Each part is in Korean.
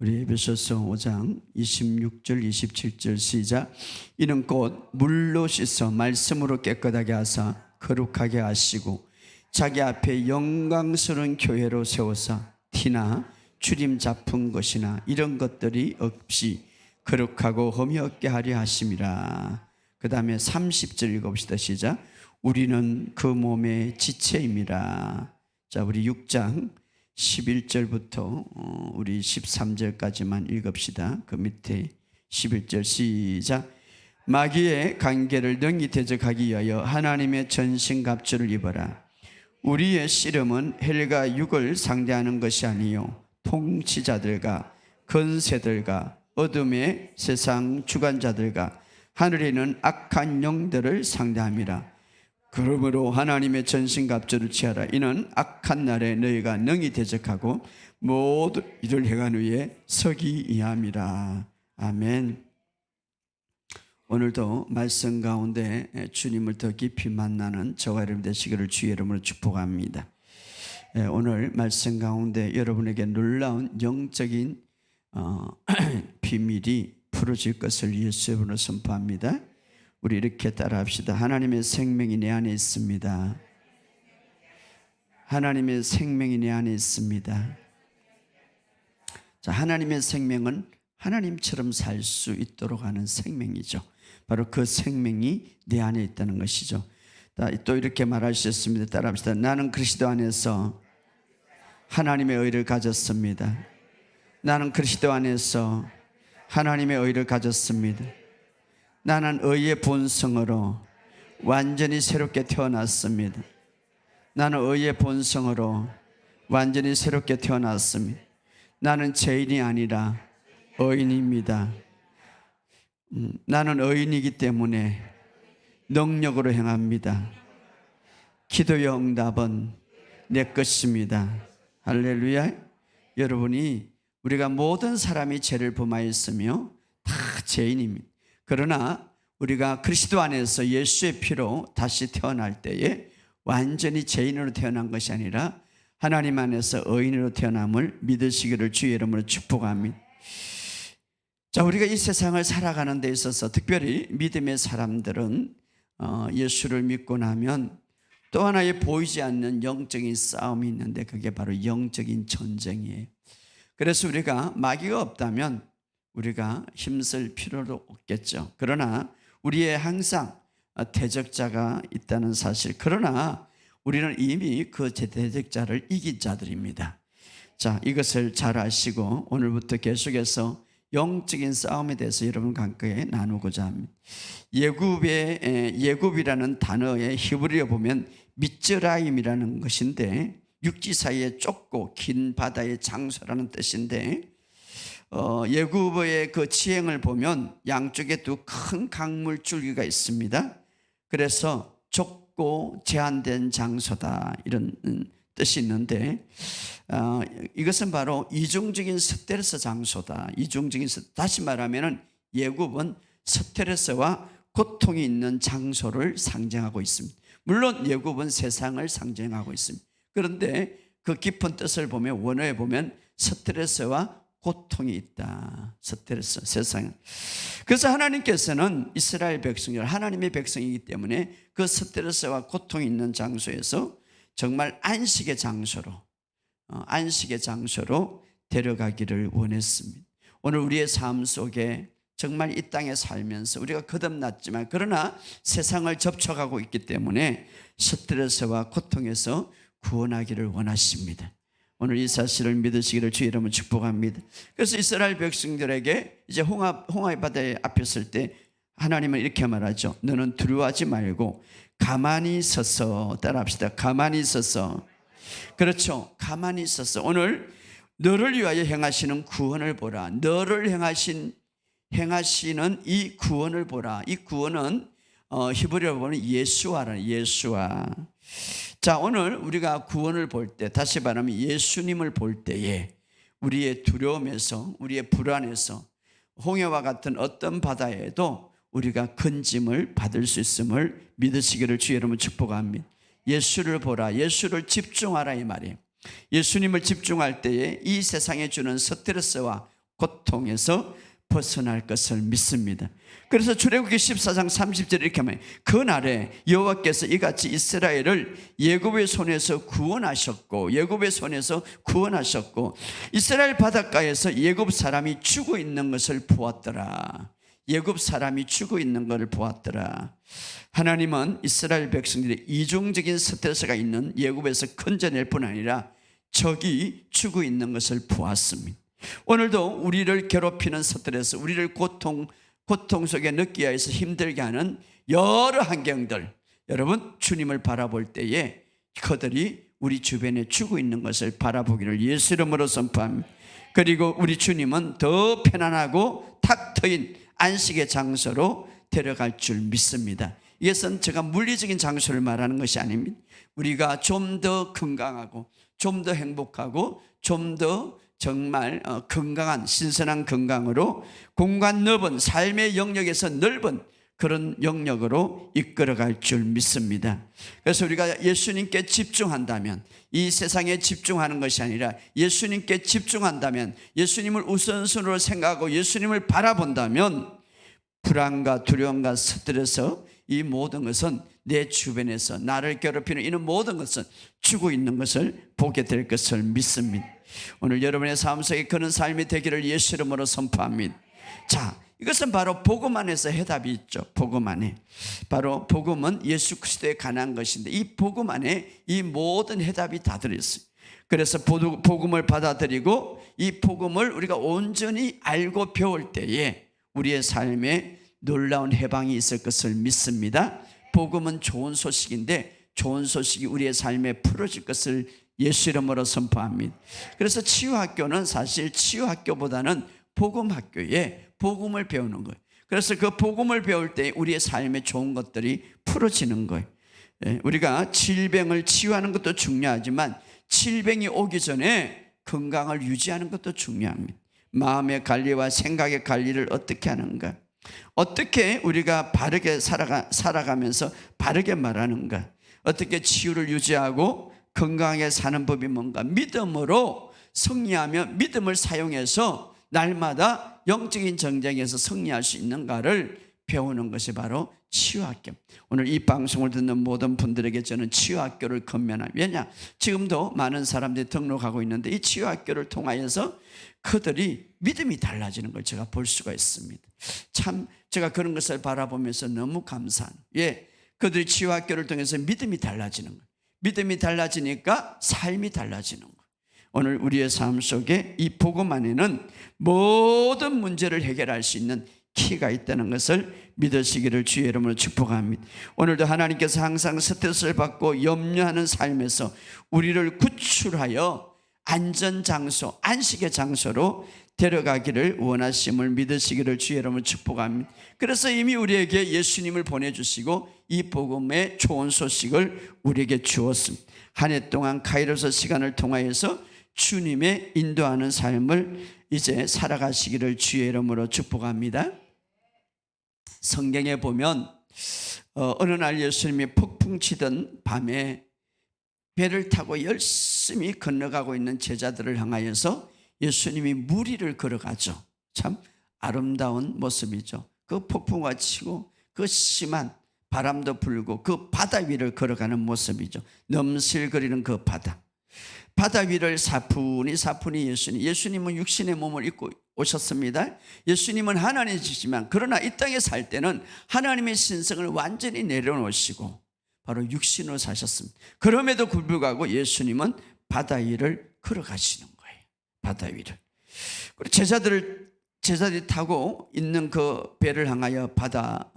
우리 에베소서 5장 26절 27절 시작. 이는 곧 물로 씻어 말씀으로 깨끗하게 하사 거룩하게 하시고 자기 앞에 영광스러운 교회로 세우사 티나 주림 잡힌 것이나 이런 것들이 없이 거룩하고 흠이 없게 하려 하심이라. 그 다음에 30절 읽어봅시다. 시작. 우리는 그 몸의 지체임이라. 자, 우리 6장 11절부터 우리 13절까지만 읽읍시다. 그 밑에 11절 시작. 마귀의 관계를 능히 대적하기 위하여 하나님의 전신갑주를 입어라. 우리의 씨름은 헬과 육을 상대하는 것이 아니요 통치자들과 권세들과 어둠의 세상 주관자들과 하늘에 있는 악한 영들을 상대함이라. 그러므로 하나님의 전신갑주를 취하라. 이는 악한 날에 너희가 능히 대적하고 모두 이를 행한 후에 서기 위함이라. 아멘. 오늘도 말씀 가운데 주님을 더 깊이 만나는 저와 여러분 되시기를 주의 이름으로 축복합니다. 오늘 말씀 가운데 여러분에게 놀라운 영적인 비밀이 풀어질 것을 예수의 이름으로 선포합니다. 우리 이렇게 따라합시다. 하나님의 생명이 내 안에 있습니다. 하나님의 생명이 내 안에 있습니다. 자, 하나님의 생명은 하나님처럼 살 수 있도록 하는 생명이죠. 바로 그 생명이 내 안에 있다는 것이죠. 또 이렇게 말하셨습니다. 따라합시다. 나는 그리스도 안에서 하나님의 의를 가졌습니다. 나는 그리스도 안에서 하나님의 의를 가졌습니다. 나는 의의 본성으로 완전히 새롭게 태어났습니다. 나는 의의 본성으로 완전히 새롭게 태어났습니다. 나는 죄인이 아니라 의인입니다. 나는 의인이기 때문에 능력으로 행합니다. 기도의 응답은 내 것입니다. 할렐루야. 여러분이 우리가 모든 사람이 죄를 범하였으며 다 죄인입니다. 그러나 우리가 그리스도 안에서 예수의 피로 다시 태어날 때에 완전히 죄인으로 태어난 것이 아니라 하나님 안에서 의인으로 태어남을 믿으시기를 주의 이름으로 축복합니다. 자, 우리가 이 세상을 살아가는 데 있어서 특별히 믿음의 사람들은 예수를 믿고 나면 또 하나의 보이지 않는 영적인 싸움이 있는데 그게 바로 영적인 전쟁이에요. 그래서 우리가 마귀가 없다면 우리가 힘쓸 필요도 없겠죠. 그러나 우리의 항상 대적자가 있다는 사실. 그러나 우리는 이미 그 대적자를 이긴 자들입니다. 자, 이것을 잘 아시고 오늘부터 계속해서 영적인 싸움에 대해서 여러분과 함께 나누고자 합니다. 예굽이라는 단어의 히브리어 보면 미츠라임이라는 것인데 육지 사이에 좁고 긴 바다의 장소라는 뜻인데 예굽의 그 지형을 보면 양쪽에 두 큰 강물 줄기가 있습니다. 그래서 좁고 제한된 장소다 이런 뜻이 있는데 이것은 바로 이중적인 스트레스 장소다. 이중적인 다시 말하면 예굽은 스트레스와 고통이 있는 장소를 상징하고 있습니다. 물론 예굽은 세상을 상징하고 있습니다. 그런데 그 깊은 뜻을 보면 원어에 보면 스트레스와 고통이 있다. 스트레스, 세상. 그래서 하나님께서는 이스라엘 백성들, 하나님의 백성이기 때문에 그 스트레스와 고통이 있는 장소에서 정말 안식의 장소로 데려가기를 원했습니다. 오늘 우리의 삶 속에 정말 이 땅에 살면서 우리가 거듭났지만 그러나 세상을 접촉하고 있기 때문에 스트레스와 고통에서 구원하기를 원하십니다. 오늘 이 사실을 믿으시기를 주의 이름으로 축복합니다. 그래서 이스라엘 백성들에게 이제 홍해 바다에 앞에 설 때 하나님은 이렇게 말하죠. 너는 두려워하지 말고 가만히 서서, 따라합시다. 가만히 서서. 그렇죠. 가만히 서서. 오늘 너를 위하여 행하시는 구원을 보라. 너를 행하시는 이 구원을 보라. 이 구원은 히브리어로 보면 예수와라는 예수와. 자, 오늘 우리가 구원을 볼 때, 다시 말하면 예수님을 볼 때에 우리의 두려움에서, 우리의 불안에서 홍해와 같은 어떤 바다에도 우리가 건짐을 받을 수 있음을 믿으시기를 주의 이름으로 축복합니다. 예수를 보라, 예수를 집중하라 이 말이에요. 예수님을 집중할 때에 이 세상에 주는 스트레스와 고통에서 벗어날 것을 믿습니다. 그래서 출애굽기 14장 30절에 이렇게 하면 그날에 여호와께서 이같이 이스라엘을 애굽의 손에서 구원하셨고 이스라엘 바닷가에서 애굽 사람이 죽어 있는 것을 보았더라. 애굽 사람이 죽어 있는 것을 보았더라. 하나님은 이스라엘 백성들이 이중적인 스트레스가 있는 애굽에서 건져낼 뿐 아니라 적이 죽어 있는 것을 보았습니다. 오늘도 우리를 괴롭히는 스트레스, 우리를 고통 속에 느끼게 해서 힘들게 하는 여러 환경들, 여러분 주님을 바라볼 때에 그들이 우리 주변에 죽어 있는 것을 바라보기를 예수 이름으로 선포합니다. 그리고 우리 주님은 더 편안하고 탁 트인 안식의 장소로 데려갈 줄 믿습니다. 이것은 제가 물리적인 장소를 말하는 것이 아닙니다. 우리가 좀 더 건강하고 좀 더 행복하고 좀 더 정말 건강한 신선한 건강으로 공간 넓은 삶의 영역에서 넓은 그런 영역으로 이끌어갈 줄 믿습니다. 그래서 우리가 예수님께 집중한다면, 이 세상에 집중하는 것이 아니라 예수님께 집중한다면, 예수님을 우선순위로 생각하고 예수님을 바라본다면 불안과 두려움과 스트레스, 이 모든 것은 내 주변에서 나를 괴롭히는 이런 모든 것은 죽어 있는 것을 보게 될 것을 믿습니다. 오늘 여러분의 삶 속에 그런 삶이 되기를 예수 이름으로 선포합니다. 자, 이것은 바로 복음 안에서 해답이 있죠. 복음 안에. 바로 복음은 예수 그리스도에 관한 것인데 이 복음 안에 이 모든 해답이 다 들어있어요. 그래서 복음을 받아들이고 이 복음을 우리가 온전히 알고 배울 때에 우리의 삶에 놀라운 해방이 있을 것을 믿습니다. 복음은 좋은 소식인데 좋은 소식이 우리의 삶에 풀어질 것을 예수 이름으로 선포합니다. 그래서 치유학교는 사실 치유학교보다는 복음학교에 복음을 배우는 거예요. 그래서 그 복음을 배울 때 우리의 삶에 좋은 것들이 풀어지는 거예요. 우리가 질병을 치유하는 것도 중요하지만 질병이 오기 전에 건강을 유지하는 것도 중요합니다. 마음의 관리와 생각의 관리를 어떻게 하는가, 어떻게 우리가 바르게 살아가면서 바르게 말하는가, 어떻게 치유를 유지하고 건강하게 사는 법이 뭔가, 믿음으로 승리하며 믿음을 사용해서 날마다 영적인 전쟁에서 승리할 수 있는가를 배우는 것이 바로 치유학교. 오늘 이 방송을 듣는 모든 분들에게 저는 치유학교를 권면합니다. 왜냐? 지금도 많은 사람들이 등록하고 있는데 이 치유학교를 통하여서 그들이 믿음이 달라지는 걸 제가 볼 수가 있습니다. 참 제가 그런 것을 바라보면서 너무 감사한, 그들이 치유학교를 통해서 믿음이 달라지는 거예요. 믿음이 달라지니까 삶이 달라지는 거예요. 오늘 우리의 삶 속에 이 복음 안에는 모든 문제를 해결할 수 있는 키가 있다는 것을 믿으시기를 주의 이름으로 축복합니다. 오늘도 하나님께서 항상 스트레스를 받고 염려하는 삶에서 우리를 구출하여 안전장소, 안식의 장소로 데려가기를 원하심을 믿으시기를 주의 이름으로 축복합니다. 그래서 이미 우리에게 예수님을 보내주시고 이 복음의 좋은 소식을 우리에게 주었습니다. 한 해 동안 카이로스 시간을 통하여서 주님의 인도하는 삶을 이제 살아가시기를 주의 이름으로 축복합니다. 성경에 보면 어느 날 예수님이 폭풍 치던 밤에 배를 타고 열심히 건너가고 있는 제자들을 향하여서 예수님이 물 위를 걸어가죠. 참 아름다운 모습이죠. 그 폭풍과 치고 그 심한 바람도 불고 그 바다 위를 걸어가는 모습이죠. 넘실거리는 그 바다 위를 사뿐히 예수님은 육신의 몸을 입고 오셨습니다. 예수님은 하나님이시지만 그러나 이 땅에 살 때는 하나님의 신성을 완전히 내려놓으시고 바로 육신으로 사셨습니다. 그럼에도 불구하고 예수님은 바다 위를 걸어가시는 거예요. 바다 위를. 그리고 제자들이 타고 있는 그 배를 향하여 바다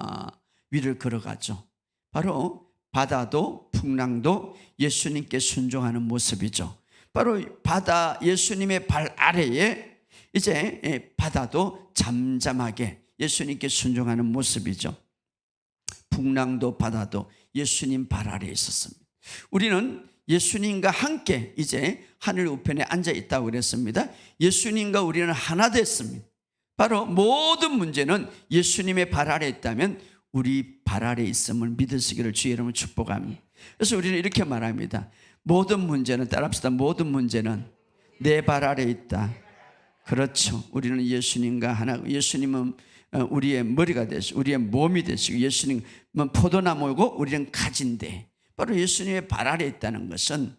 위를 걸어가죠. 바로 바다도 풍랑도 예수님께 순종하는 모습이죠. 바로 바다, 예수님의 발 아래에 이제 바다도 잠잠하게 예수님께 순종하는 모습이죠. 풍랑도 바다도 예수님 발 아래에 있었습니다. 우리는 예수님과 함께 이제 하늘 우편에 앉아 있다고 그랬습니다. 예수님과 우리는 하나 됐습니다. 바로 모든 문제는 예수님의 발 아래에 있다면 우리 발 아래에 있음을 믿으시기를 주의 이름으로 축복합니다. 그래서 우리는 이렇게 말합니다. 모든 문제는, 따라합시다. 모든 문제는 내 발 아래에 있다. 그렇죠. 우리는 예수님과 하나, 예수님은 우리의 머리가 되시고 우리의 몸이 되시고 예수님은 포도나무이고 우리는 가지인데, 바로 예수님의 발 아래에 있다는 것은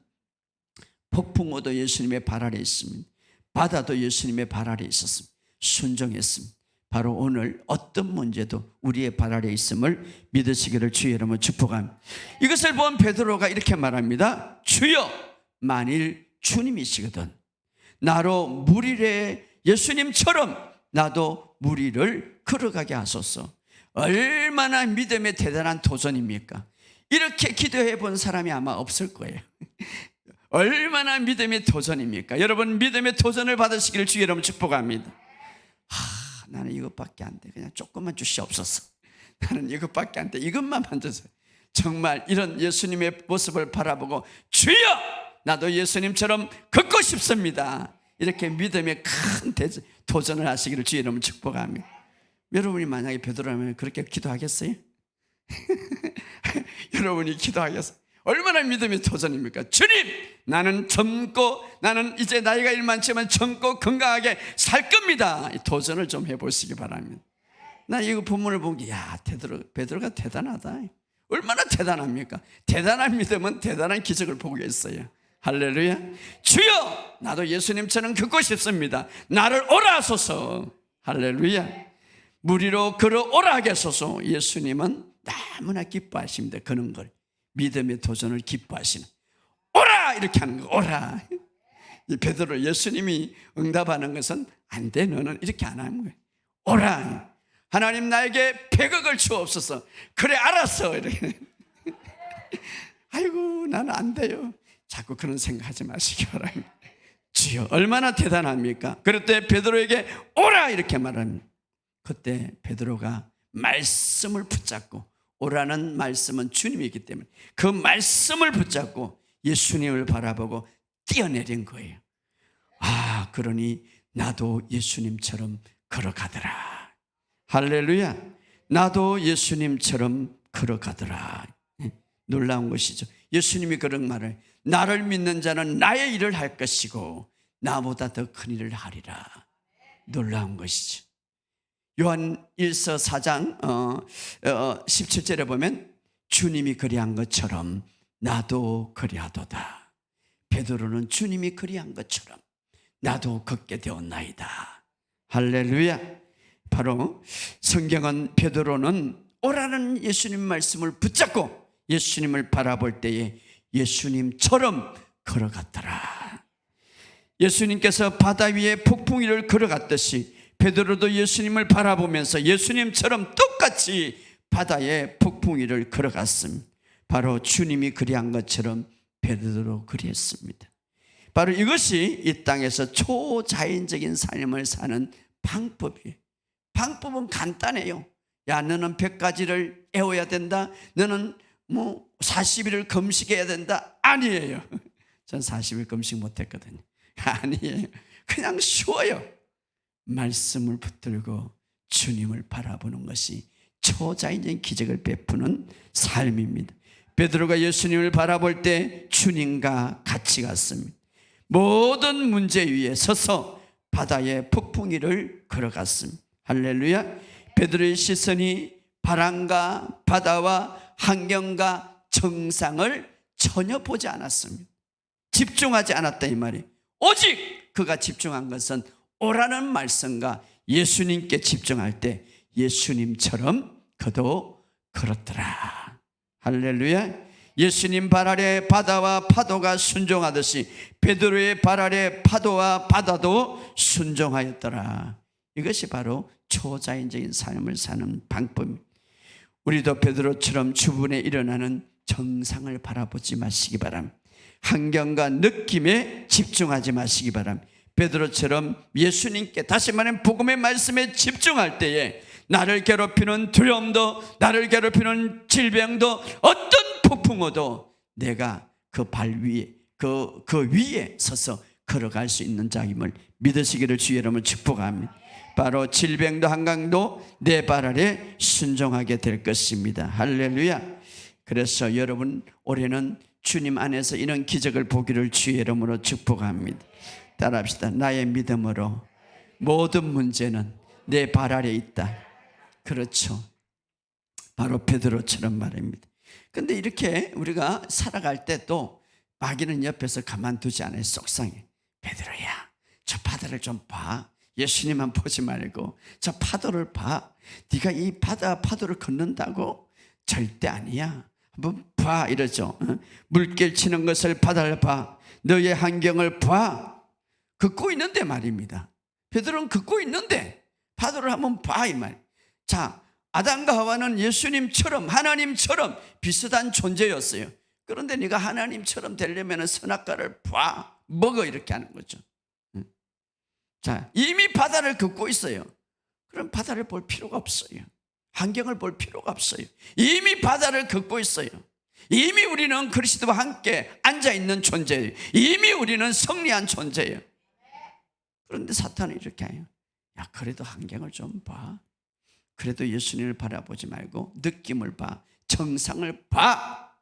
폭풍우도 예수님의 발 아래에 있습니다. 바다도 예수님의 발 아래에 있었습니다. 순종했습니다. 바로 오늘 어떤 문제도 우리의 발 아래에 있음을 믿으시기를 주의 이름으로 축복합니다. 이것을 본 베드로가 이렇게 말합니다. 주여, 만일 주님이시거든 나로 무리에 예수님처럼 나도 무리를 걸어가게 하소서. 얼마나 믿음의 대단한 도전입니까? 이렇게 기도해 본 사람이 아마 없을 거예요. 얼마나 믿음의 도전입니까? 여러분, 믿음의 도전을 받으시기를 주의 이름으로 축복합니다. 나는 이것밖에 안 돼. 그냥 조금만 주시옵소서. 나는 이것밖에 안 돼. 이것만 만져서. 정말 이런 예수님의 모습을 바라보고 주여, 나도 예수님처럼 걷고 싶습니다. 이렇게 믿음의 큰 도전을 하시기를 주의 이름으로 축복합니다. 여러분이 만약에 베드로라면 그렇게 기도하겠어요? 여러분이 기도하겠어요? 얼마나 믿음의 도전입니까? 주님, 나는 이제 나이가 일만치만 젊고 건강하게 살 겁니다. 이 도전을 좀 해보시기 바랍니다. 나 이거 본문을 보기, 베드로가 대단하다. 얼마나 대단합니까? 대단한 믿음은 대단한 기적을 보고 있어요. 할렐루야. 주여, 나도 예수님처럼 걷고 싶습니다. 나를 오라 하소서. 할렐루야. 무리로 걸어오라 하겠소서. 예수님은 너무나 기뻐하십니다. 그런 걸, 믿음의 도전을 기뻐하시는, 오라 이렇게 하는 거. 오라. 이 베드로, 예수님이 응답하는 것은 안 돼, 너는 이렇게 안 하는 거예요. 오라. 하나님, 나에게 100억을 주옵소서. 그래, 알았어. 이렇게. 아이고, 나는 안 돼요. 자꾸 그런 생각하지 마시기 바랍니다. 주여, 얼마나 대단합니까? 그럴 때 베드로에게 오라 이렇게 말합니다. 그때 베드로가 말씀을 붙잡고, 오라는 말씀은 주님이기 때문에 그 말씀을 붙잡고 예수님을 바라보고 뛰어내린 거예요. 그러니 나도 예수님처럼 걸어가더라. 할렐루야. 나도 예수님처럼 걸어가더라. 놀라운 것이죠. 예수님이 그런 말을, 나를 믿는 자는 나의 일을 할 것이고 나보다 더 큰 일을 하리라. 놀라운 것이죠. 요한 1서 4장 17절에 보면 주님이 그리한 것처럼 나도 그리하도다. 베드로는 주님이 그리한 것처럼 나도 걷게 되었나이다. 할렐루야. 바로 성경은 베드로는 오라는 예수님 말씀을 붙잡고 예수님을 바라볼 때에 예수님처럼 걸어갔더라. 예수님께서 바다 위에 폭풍 위를 걸어갔듯이 베드로도 예수님을 바라보면서 예수님처럼 똑같이 바다에 폭풍 위를 걸어갔습니다. 바로 주님이 그리한 것처럼 베드로도 그리했습니다. 바로 이것이 이 땅에서 초자연적인 삶을 사는 방법이에요. 방법은 간단해요. 야, 너는 100가지를 애워야 된다. 너는 40일을 금식해야 된다. 아니에요. 전 40일 금식 못했거든요. 아니에요. 그냥 쉬워요. 말씀을 붙들고 주님을 바라보는 것이 초자연적인 기적을 베푸는 삶입니다. 베드로가 예수님을 바라볼 때 주님과 같이 갔습니다. 모든 문제 위에 서서 바다의 폭풍 위를 걸어갔습니다. 할렐루야. 베드로의 시선이 바람과 바다와 환경과 정상을 전혀 보지 않았습니다. 집중하지 않았다 이 말이에요. 오직 그가 집중한 것은 오라는 말씀과 예수님께 집중할 때 예수님처럼 그도 걸었더라. 할렐루야. 예수님 발 아래 바다와 파도가 순종하듯이 베드로의 발 아래 파도와 바다도 순종하였더라. 이것이 바로 초자연적인 삶을 사는 방법입니다. 우리도 베드로처럼 주변에 일어나는 정상을 바라보지 마시기 바랍니다. 환경과 느낌에 집중하지 마시기 바랍니다. 베드로처럼 예수님께, 다시 말하면 복음의 말씀에 집중할 때에 나를 괴롭히는 두려움도, 나를 괴롭히는 질병도, 어떤 폭풍우도 내가 그 발 위에 그 위에 서서 걸어갈 수 있는 자임을 믿으시기를 주의 이름으로 축복합니다. 바로 질병도 한강도 내 발 아래 순종하게 될 것입니다. 할렐루야. 그래서 여러분, 올해는 주님 안에서 이런 기적을 보기를 주의 이름으로 축복합니다. 따라합시다. 나의 믿음으로 모든 문제는 내 발 아래 있다. 그렇죠. 바로 베드로처럼 말입니다. 근데 이렇게 우리가 살아갈 때 또 마귀는 옆에서 가만두지 않아요. 속상해. 베드로야, 저 바다를 좀 봐. 예수님만 보지 말고 저 파도를 봐. 네가 이 파도를 걷는다고? 절대 아니야. 한번 봐 이러죠. 물결 치는 것을 바다를 봐. 너의 환경을 봐. 걷고 있는데 말입니다. 베드로는 걷고 있는데 파도를 한번 봐 이 말. 자, 아담과 하와는 예수님처럼 하나님처럼 비슷한 존재였어요. 그런데 네가 하나님처럼 되려면 선악과를 봐, 먹어 이렇게 하는 거죠. 자, 이미 바다를 걷고 있어요. 그럼 바다를 볼 필요가 없어요. 환경을 볼 필요가 없어요. 이미 바다를 걷고 있어요. 이미 우리는 그리스도와 함께 앉아있는 존재예요. 이미 우리는 승리한 존재예요. 그런데 사탄은 이렇게 해요. 야, 그래도 환경을 좀 봐. 그래도 예수님을 바라보지 말고 느낌을 봐. 정상을 봐.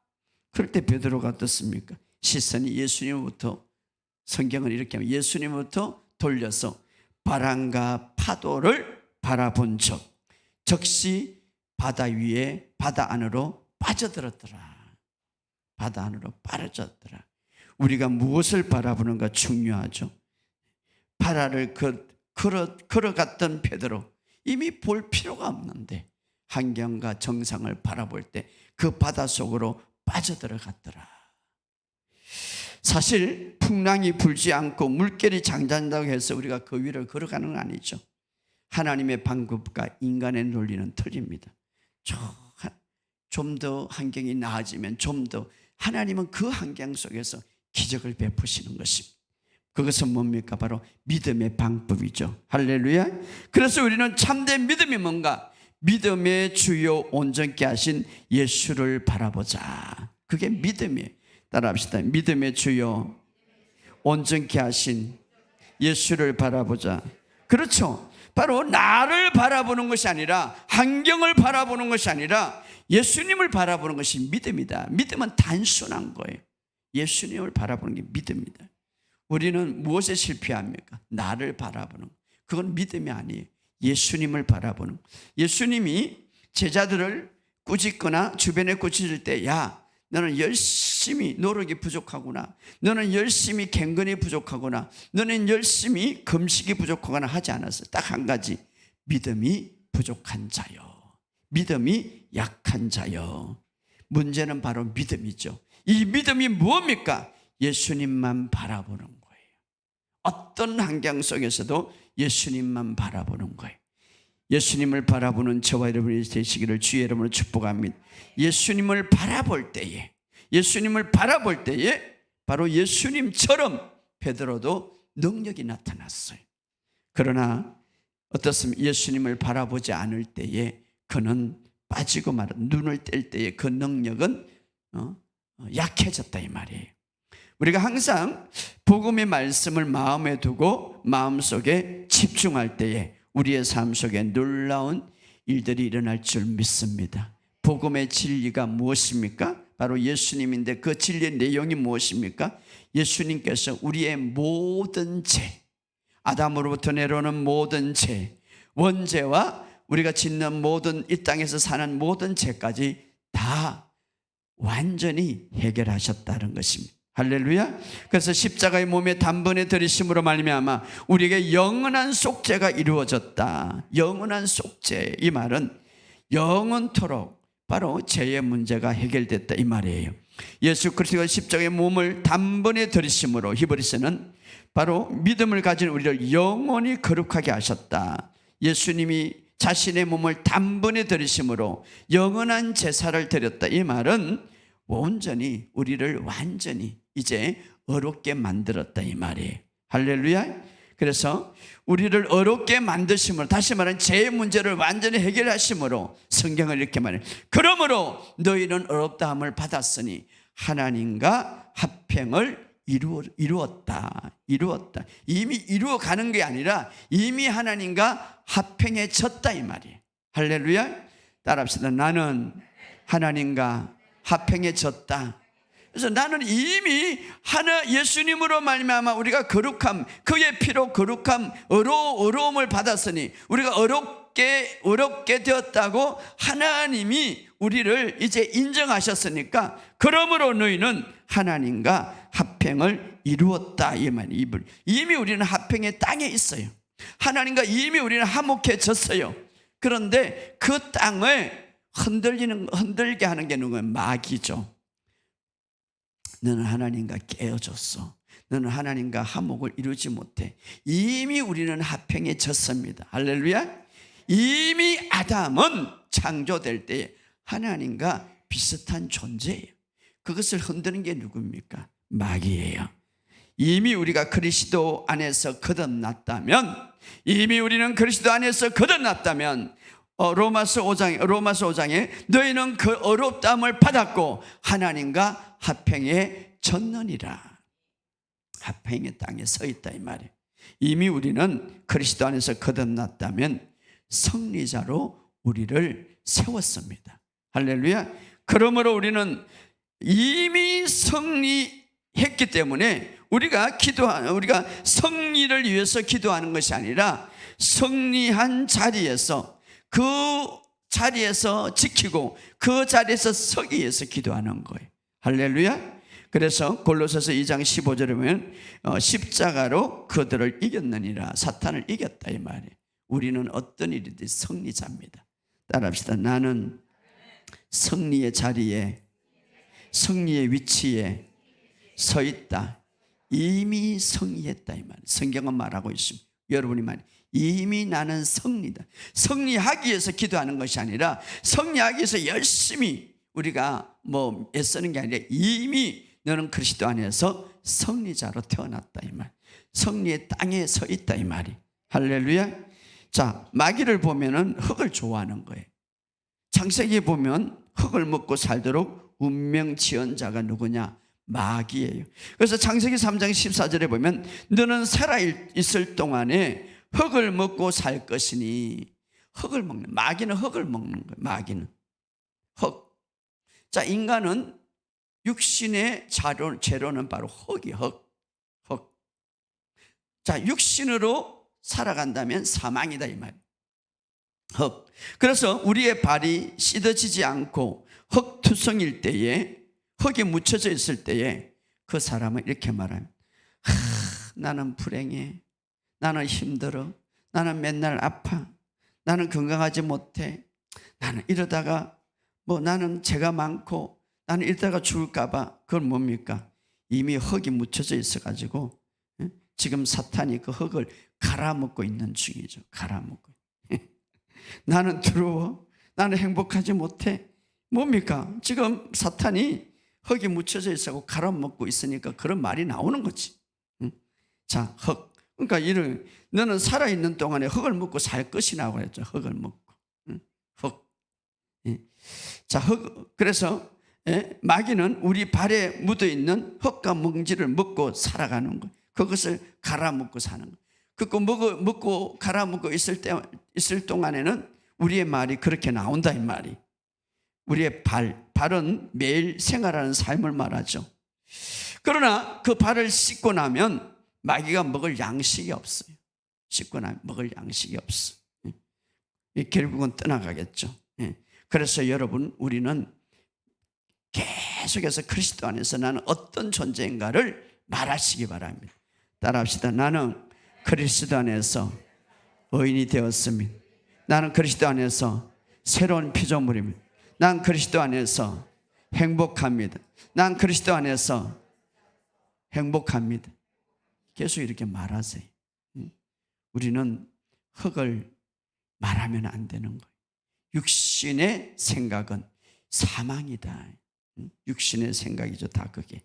그럴 때 베드로가 어떻습니까? 시선이 예수님부터, 성경을 이렇게 하면 예수님부터 돌려서 바람과 파도를 바라본 적, 즉시 바다 위에 바다 안으로 빠져들었더라. 바다 안으로 빠져들었더라. 우리가 무엇을 바라보는가 중요하죠. 바다를 걸어갔던 베드로, 이미 볼 필요가 없는데 환경과 정상을 바라볼 때 그 바다 속으로 빠져들어갔더라. 사실 풍랑이 불지 않고 물결이 장단다고 해서 우리가 그 위를 걸어가는 건 아니죠. 하나님의 방법과 인간의 논리는 틀립니다. 좀 더 환경이 나아지면 좀 더 하나님은 그 환경 속에서 기적을 베푸시는 것입니다. 그것은 뭡니까? 바로 믿음의 방법이죠. 할렐루야. 그래서 우리는 참된 믿음이 뭔가? 믿음의 주요 온전케 하신 예수를 바라보자. 그게 믿음이에요. 따라합시다. 믿음의 주요 온전케 하신 예수를 바라보자. 그렇죠. 바로 나를 바라보는 것이 아니라, 환경을 바라보는 것이 아니라 예수님을 바라보는 것이 믿음이다. 믿음은 단순한 거예요. 예수님을 바라보는 게 믿음이다. 우리는 무엇에 실패합니까? 나를 바라보는 거. 그건 믿음이 아니에요. 예수님을 바라보는 거. 예수님이 제자들을 꾸짖거나 주변에 꾸짖을 때, 야, 너는 열심히 노력이 부족하구나, 너는 열심히 갱근이 부족하구나, 너는 열심히 금식이 부족하거나 하지 않았어요. 딱 한 가지, 믿음이 부족한 자요, 믿음이 약한 자요. 문제는 바로 믿음이죠. 이 믿음이 무엇입니까? 예수님만 바라보는 거예요. 어떤 환경 속에서도 예수님만 바라보는 거예요. 예수님을 바라보는 저와 여러분이 되시기를 주의 이름으로 축복합니다. 예수님을 바라볼 때에, 예수님을 바라볼 때에 바로 예수님처럼 베드로도 능력이 나타났어요. 그러나 어떻습니까? 예수님을 바라보지 않을 때에 그는 빠지고 말아, 눈을 뗄 때에 그 능력은 약해졌다 이 말이에요. 우리가 항상 복음의 말씀을 마음에 두고 마음속에 집중할 때에 우리의 삶 속에 놀라운 일들이 일어날 줄 믿습니다. 복음의 진리가 무엇입니까? 바로 예수님인데 그 진리의 내용이 무엇입니까? 예수님께서 우리의 모든 죄, 아담으로부터 내려오는 모든 죄, 원죄와 우리가 짓는 모든, 이 땅에서 사는 모든 죄까지 다 완전히 해결하셨다는 것입니다. 할렐루야. 그래서 십자가의 몸에 단번에 들이심으로 말미암아 우리에게 영원한 속죄가 이루어졌다. 영원한 속죄, 이 말은 영원토록 바로 죄의 문제가 해결됐다 이 말이에요. 예수 그리스도가 십자가의 몸을 단번에 들이심으로, 히브리서는 바로 믿음을 가진 우리를 영원히 거룩하게 하셨다. 예수님이 자신의 몸을 단번에 들이심으로 영원한 제사를 드렸다. 이 말은 온전히 우리를 완전히 이제 어렵게 만들었다 이 말이에요. 할렐루야. 그래서 우리를 어렵게 만드심으로, 다시 말하면 죄의 문제를 완전히 해결하심으로 성경을 이렇게 말해요. 그러므로 너희는 어렵다함을 받았으니 하나님과 합평을 이루었다. 이미 이루어가는 게 아니라 이미 하나님과 합평해졌다 이 말이에요. 할렐루야. 따라합시다. 나는 하나님과 합평해졌다. 그래서 나는 이미 하나 예수님으로 말미암아 우리가 거룩함, 그의 피로 거룩함, 의로움을 받았으니 우리가 어렵게 되었다고 하나님이 우리를 이제 인정하셨으니까, 그러므로 너희는 하나님과 합평을 이루었다 이 말이에요. 이미 우리는 합평의 땅에 있어요. 하나님과 이미 우리는 화목해졌어요. 그런데 그 땅을 흔들게 하는 게 누구예요? 마귀죠. 너는 하나님과 깨어졌어. 너는 하나님과 화목을 이루지 못해. 이미 우리는 합평해졌습니다. 할렐루야. 이미 아담은 창조될 때 하나님과 비슷한 존재예요. 그것을 흔드는 게 누굽니까? 마귀예요. 이미 우리가 그리스도 안에서 거듭났다면, 이미 우리는 그리스도 안에서 거듭났다면, 로마서 5장에 너희는 그 어렵다함을 받았고 하나님과 합평에 졌느니라. 합평의 땅에 서 있다 이 말이에요. 이미 우리는 그리스도 안에서 거듭났다면 승리자로 우리를 세웠습니다. 할렐루야. 그러므로 우리는 이미 승리했기 때문에 우리가 승리를 위해서 기도하는 것이 아니라 승리한 자리에서, 그 자리에서 지키고 그 자리에서 서기 위해서 기도하는 거예요. 할렐루야. 그래서 골로새서 2장 15절에 보면 십자가로 그들을 이겼느니라. 사탄을 이겼다 이 말이에요. 우리는 어떤 일이든 승리자입니다. 따라합시다. 나는 승리의 자리에, 승리의 위치에 서 있다. 이미 승리했다 이 말이에요. 성경은 말하고 있습니다. 여러분이 말이에요. 이미 나는 승리다. 승리하기 위해서 기도하는 것이 아니라, 승리하기 위해서 열심히 우리가 애쓰는 게 아니라 이미 너는 그리스도 안에서 승리자로 태어났다 이 말. 승리의 땅에 서 있다 이 말이. 할렐루야. 자, 마귀를 보면은 흙을 좋아하는 거예요. 창세기에 보면 흙을 먹고 살도록 운명 지은 자가 누구냐? 마귀예요. 그래서 창세기 3장 14절에 보면 너는 살아있을 동안에 흙을 먹고 살 것이니, 흙을 먹는, 마귀는 흙을 먹는 거예요. 마귀는 흙. 자, 인간은 육신의 재료는 바로 흙이 흙. 자, 육신으로 살아간다면 사망이다 이 말이에요. 흙. 그래서 우리의 발이 씻어지지 않고 흙투성일 때에, 흙이 묻혀져 있을 때에 그 사람은 이렇게 말해요. 나는 불행해. 나는 힘들어. 나는 맨날 아파. 나는 건강하지 못해. 나는 이러다가 나는 죄가 많고 나는 이러다가 죽을까 봐. 그건 뭡니까? 이미 흙이 묻혀져 있어가지고 지금 사탄이 그 흙을 갈아먹고 있는 중이죠. 갈아먹고. 나는 두려워. 나는 행복하지 못해. 뭡니까? 지금 사탄이 흙이 묻혀져 있고 갈아먹고 있으니까 그런 말이 나오는 거지. 자, 흙. 그러니까 너는 살아있는 동안에 흙을 먹고 살 것이라고 했죠. 흙을 먹고. 흙. 자, 흙. 그래서 마귀는 우리 발에 묻어있는 흙과 먼지를 먹고 살아가는 거예요. 그것을 갈아먹고 사는 거예요. 그거 먹고 갈아먹고 있을 동안에는 우리의 말이 그렇게 나온다 이 말이. 우리의 발은 매일 생활하는 삶을 말하죠. 그러나 그 발을 씻고 나면 마귀가 먹을 양식이 없어요. 씻고 나면 먹을 양식이 없어. 결국은 떠나가겠죠. 그래서 여러분, 우리는 계속해서 그리스도 안에서 나는 어떤 존재인가를 말하시기 바랍니다. 따라합시다. 나는 그리스도 안에서 의인이 되었습니다. 나는 그리스도 안에서 새로운 피조물입니다. 난 그리스도 안에서 행복합니다. 난 그리스도 안에서 행복합니다. 계속 이렇게 말하세요. 우리는 흙을 말하면 안 되는 거예요. 육신의 생각은 사망이다. 육신의 생각이죠, 다 그게.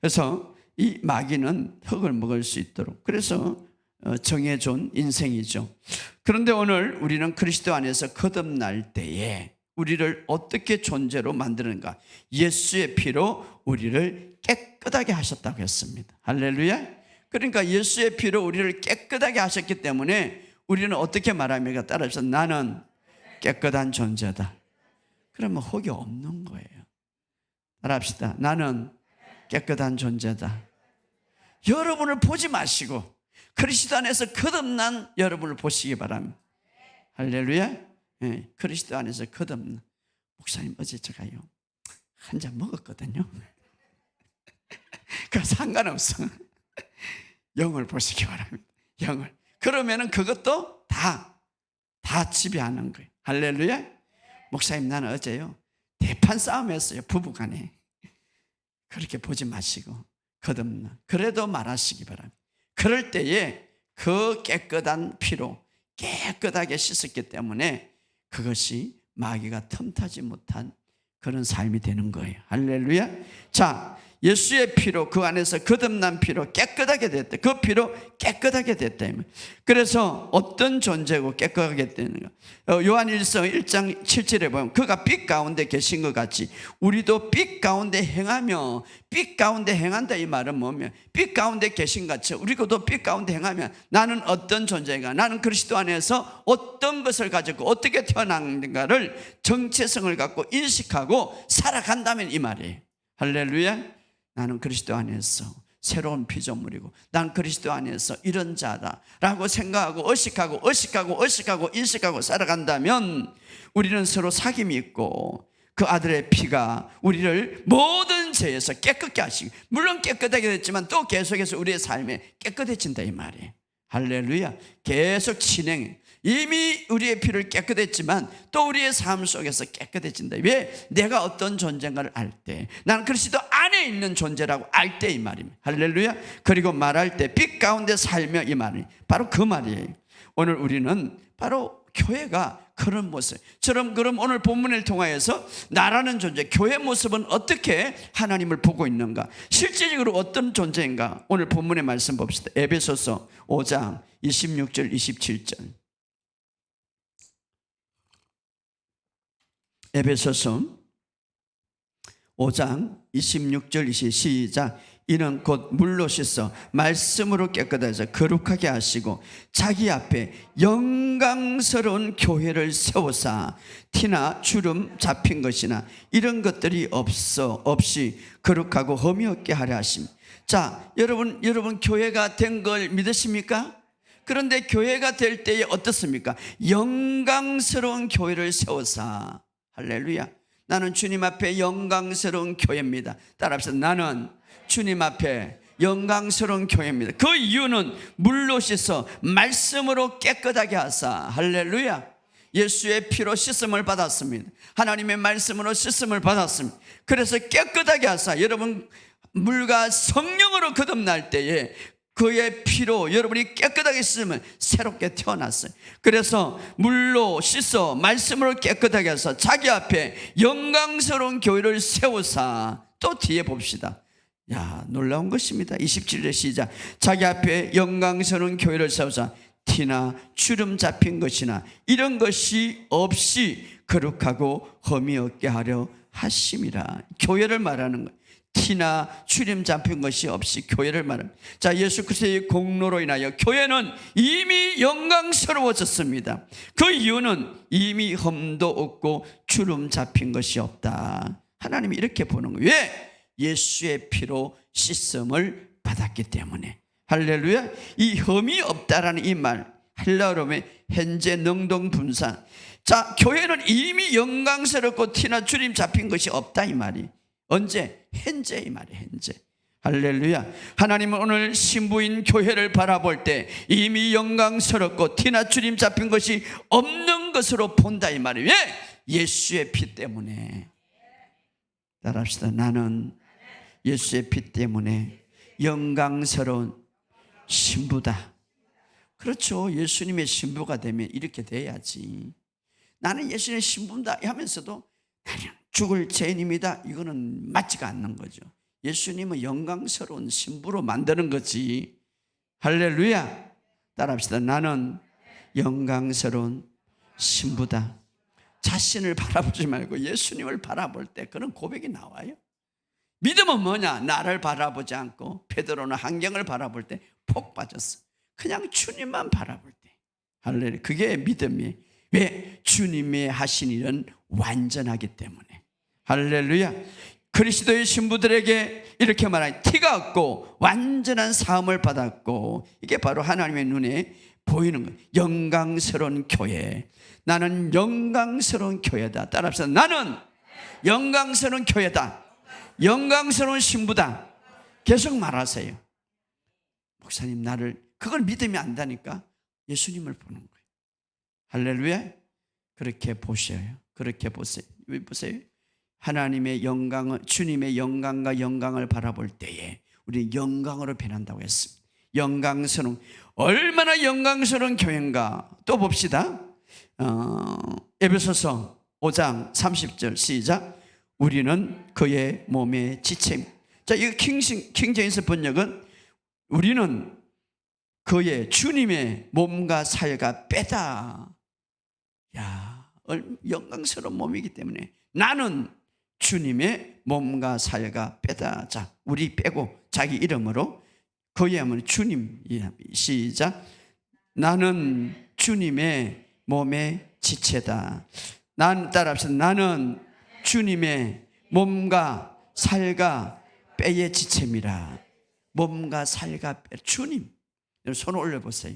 그래서 이 마귀는 흙을 먹을 수 있도록, 그래서 정해준 인생이죠. 그런데 오늘 우리는 그리스도 안에서 거듭날 때에 우리를 어떻게 존재로 만드는가? 예수의 피로 우리를 깨끗하게 하셨다고 했습니다. 할렐루야. 그러니까 예수의 피로 우리를 깨끗하게 하셨기 때문에 우리는 어떻게 말합니까? 따라서 나는 깨끗한 존재다. 그러면 흙이 없는 거예요. 따라합시다. 나는 깨끗한 존재다. 여러분을 보지 마시고 그리스도 안에서 거듭난 여러분을 보시기 바랍니다. 할렐루야. 네, 그리스도 안에서 거듭난. 목사님 어제 제가요 한 잔 먹었거든요. 그 상관없어. 영을 보시기 바랍니다. 영을. 그러면은 그것도 다 지배하는 거예요. 할렐루야. 목사님 나는 어제요 대판 싸움했어요. 부부간에. 그렇게 보지 마시고 거듭나. 그래도 말하시기 바랍니다. 그럴 때에 그 깨끗한 피로 깨끗하게 씻었기 때문에 그것이 마귀가 틈타지 못한 그런 삶이 되는 거예요. 할렐루야. 자, 예수의 피로 그 안에서 거듭난 피로 깨끗하게 됐다. 그 피로 깨끗하게 됐다. 그래서 어떤 존재고 깨끗하게 되는가? 요한일서 1장 7절에 보면 그가 빛 가운데 계신 것 같이 우리도 빛 가운데 행하며, 빛 가운데 행한다 이 말은 뭐면 빛 가운데 계신 것 같이 우리도 빛 가운데 행하면 나는 어떤 존재인가, 나는 그리스도 안에서 어떤 것을 가지고 어떻게 태어났는가를 정체성을 갖고 인식하고 살아간다면 이 말이에요. 할렐루야. 나는 그리스도 안에서 새로운 피조물이고 난 그리스도 안에서 이런 자다라고 생각하고 의식하고 인식하고 살아간다면 우리는 서로 사귐이 있고 그 아들의 피가 우리를 모든 죄에서 깨끗게 하시고, 물론 깨끗하게 됐지만 또 계속해서 우리의 삶에 깨끗해진다 이 말이에요. 할렐루야. 계속 진행해. 이미 우리의 피를 깨끗했지만 또 우리의 삶 속에서 깨끗해진다. 왜? 내가 어떤 존재인가를 알 때, 나는 그리스도 안에 있는 존재라고 알 때 이 말입니다. 할렐루야. 그리고 말할 때 빛 가운데 살며 이 말이 바로 그 말이에요. 오늘 우리는 바로 교회가 그런 모습처럼, 그럼 오늘 본문을 통하여서 나라는 존재, 교회 모습은 어떻게 하나님을 보고 있는가, 실질적으로 어떤 존재인가, 오늘 본문의 말씀 봅시다. 에베소서 5장 26절 27절. 에베소서 5장 26절 20 시작. 이는 곧 물로 씻어 말씀으로 깨끗하게 거룩하게 하시고 자기 앞에 영광스러운 교회를 세우사 티나 주름 잡힌 것이나 이런 것들이 없이 거룩하고 흠이 없게 하려 하십니다. 자, 여러분 교회가 된 걸 믿으십니까? 그런데 교회가 될 때에 어떻습니까? 영광스러운 교회를 세우사. 할렐루야. 나는 주님 앞에 영광스러운 교회입니다. 따라합시다. 나는 주님 앞에 영광스러운 교회입니다. 그 이유는 물로 씻어 말씀으로 깨끗하게 하사. 할렐루야. 예수의 피로 씻음을 받았습니다. 하나님의 말씀으로 씻음을 받았습니다. 그래서 깨끗하게 하사. 여러분 물과 성령으로 거듭날 때에 그의 피로 여러분이 깨끗하게 씻으면 새롭게 태어났어요. 그래서 물로 씻어 말씀으로 깨끗하게 해서 자기 앞에 영광스러운 교회를 세우사. 또 뒤에 봅시다. 야, 놀라운 것입니다. 27절 시작. 자기 앞에 영광스러운 교회를 세우사 티나 주름 잡힌 것이나 이런 것이 없이 거룩하고 흠이 없게 하려 하심이라. 교회를 말하는 거예요. 티나 주름 잡힌 것이 없이 교회를 말합니다. 자, 예수 그리스도의 공로로 인하여 교회는 이미 영광스러워졌습니다. 그 이유는 이미 흠도 없고 주름 잡힌 것이 없다. 하나님이 이렇게 보는 거예요. 왜? 예수의 피로 씻음을 받았기 때문에. 할렐루야. 이 흠이 없다라는 이 말, 헬라어로 현재 능동분사. 자, 교회는 이미 영광스럽고 티나 주름 잡힌 것이 없다 이 말이. 언제? 현재 이 말이에요. 현재. 할렐루야. 하나님은 오늘 신부인 교회를 바라볼 때 이미 영광스럽고 티나 주름 잡힌 것이 없는 것으로 본다 이 말이에요. 왜? 예수의 피 때문에. 따라합시다. 나는 예수의 피 때문에 영광스러운 신부다. 그렇죠. 예수님의 신부가 되면 이렇게 돼야지. 나는 예수님의 신부다 하면서도 나는 죽을 죄인입니다. 이거는 맞지가 않는 거죠. 예수님은 영광스러운 신부로 만드는 거지. 할렐루야. 따라합시다. 나는 영광스러운 신부다. 자신을 바라보지 말고 예수님을 바라볼 때 그런 고백이 나와요. 믿음은 뭐냐? 나를 바라보지 않고 베드로는 환경을 바라볼 때 폭 빠졌어. 그냥 주님만 바라볼 때. 할렐루야. 그게 믿음이에요. 왜? 주님이 하신 일은 완전하기 때문에. 할렐루야. 그리스도의 신부들에게 이렇게 말하니 티가 없고 완전한 사함을 받았고, 이게 바로 하나님의 눈에 보이는 거예요. 영광스러운 교회. 나는 영광스러운 교회다. 따라합시다. 나는 영광스러운 교회다. 영광스러운 신부다. 계속 말하세요. 목사님, 나를, 그걸 믿으면 안다니까. 예수님을 보는 거예요. 할렐루야. 그렇게 보셔요. 그렇게 보세요. 왜 보세요? 하나님의 영광을, 주님의 영광과 영광을 바라볼 때에 우리 영광으로 변한다고 했습니다. 영광스러운, 얼마나 영광스러운 교회인가. 또 봅시다. 에베소서 5장 30절 시작. 우리는 그의 몸의 지체. 자, 이 킹제임스 번역은 우리는 그의, 주님의 몸과 살과 빼다. 야, 영광스러운 몸이기 때문에 나는 주님의 몸과 살과 빼다. 자, 우리 빼고 자기 이름으로 그의 하면 주님. 시작. 나는 주님의 몸의 지체다. 난, 따라합시다. 나는 주님의 몸과 살과 뼈의 지체입니다. 몸과 살과 뼈. 주님. 손 올려보세요.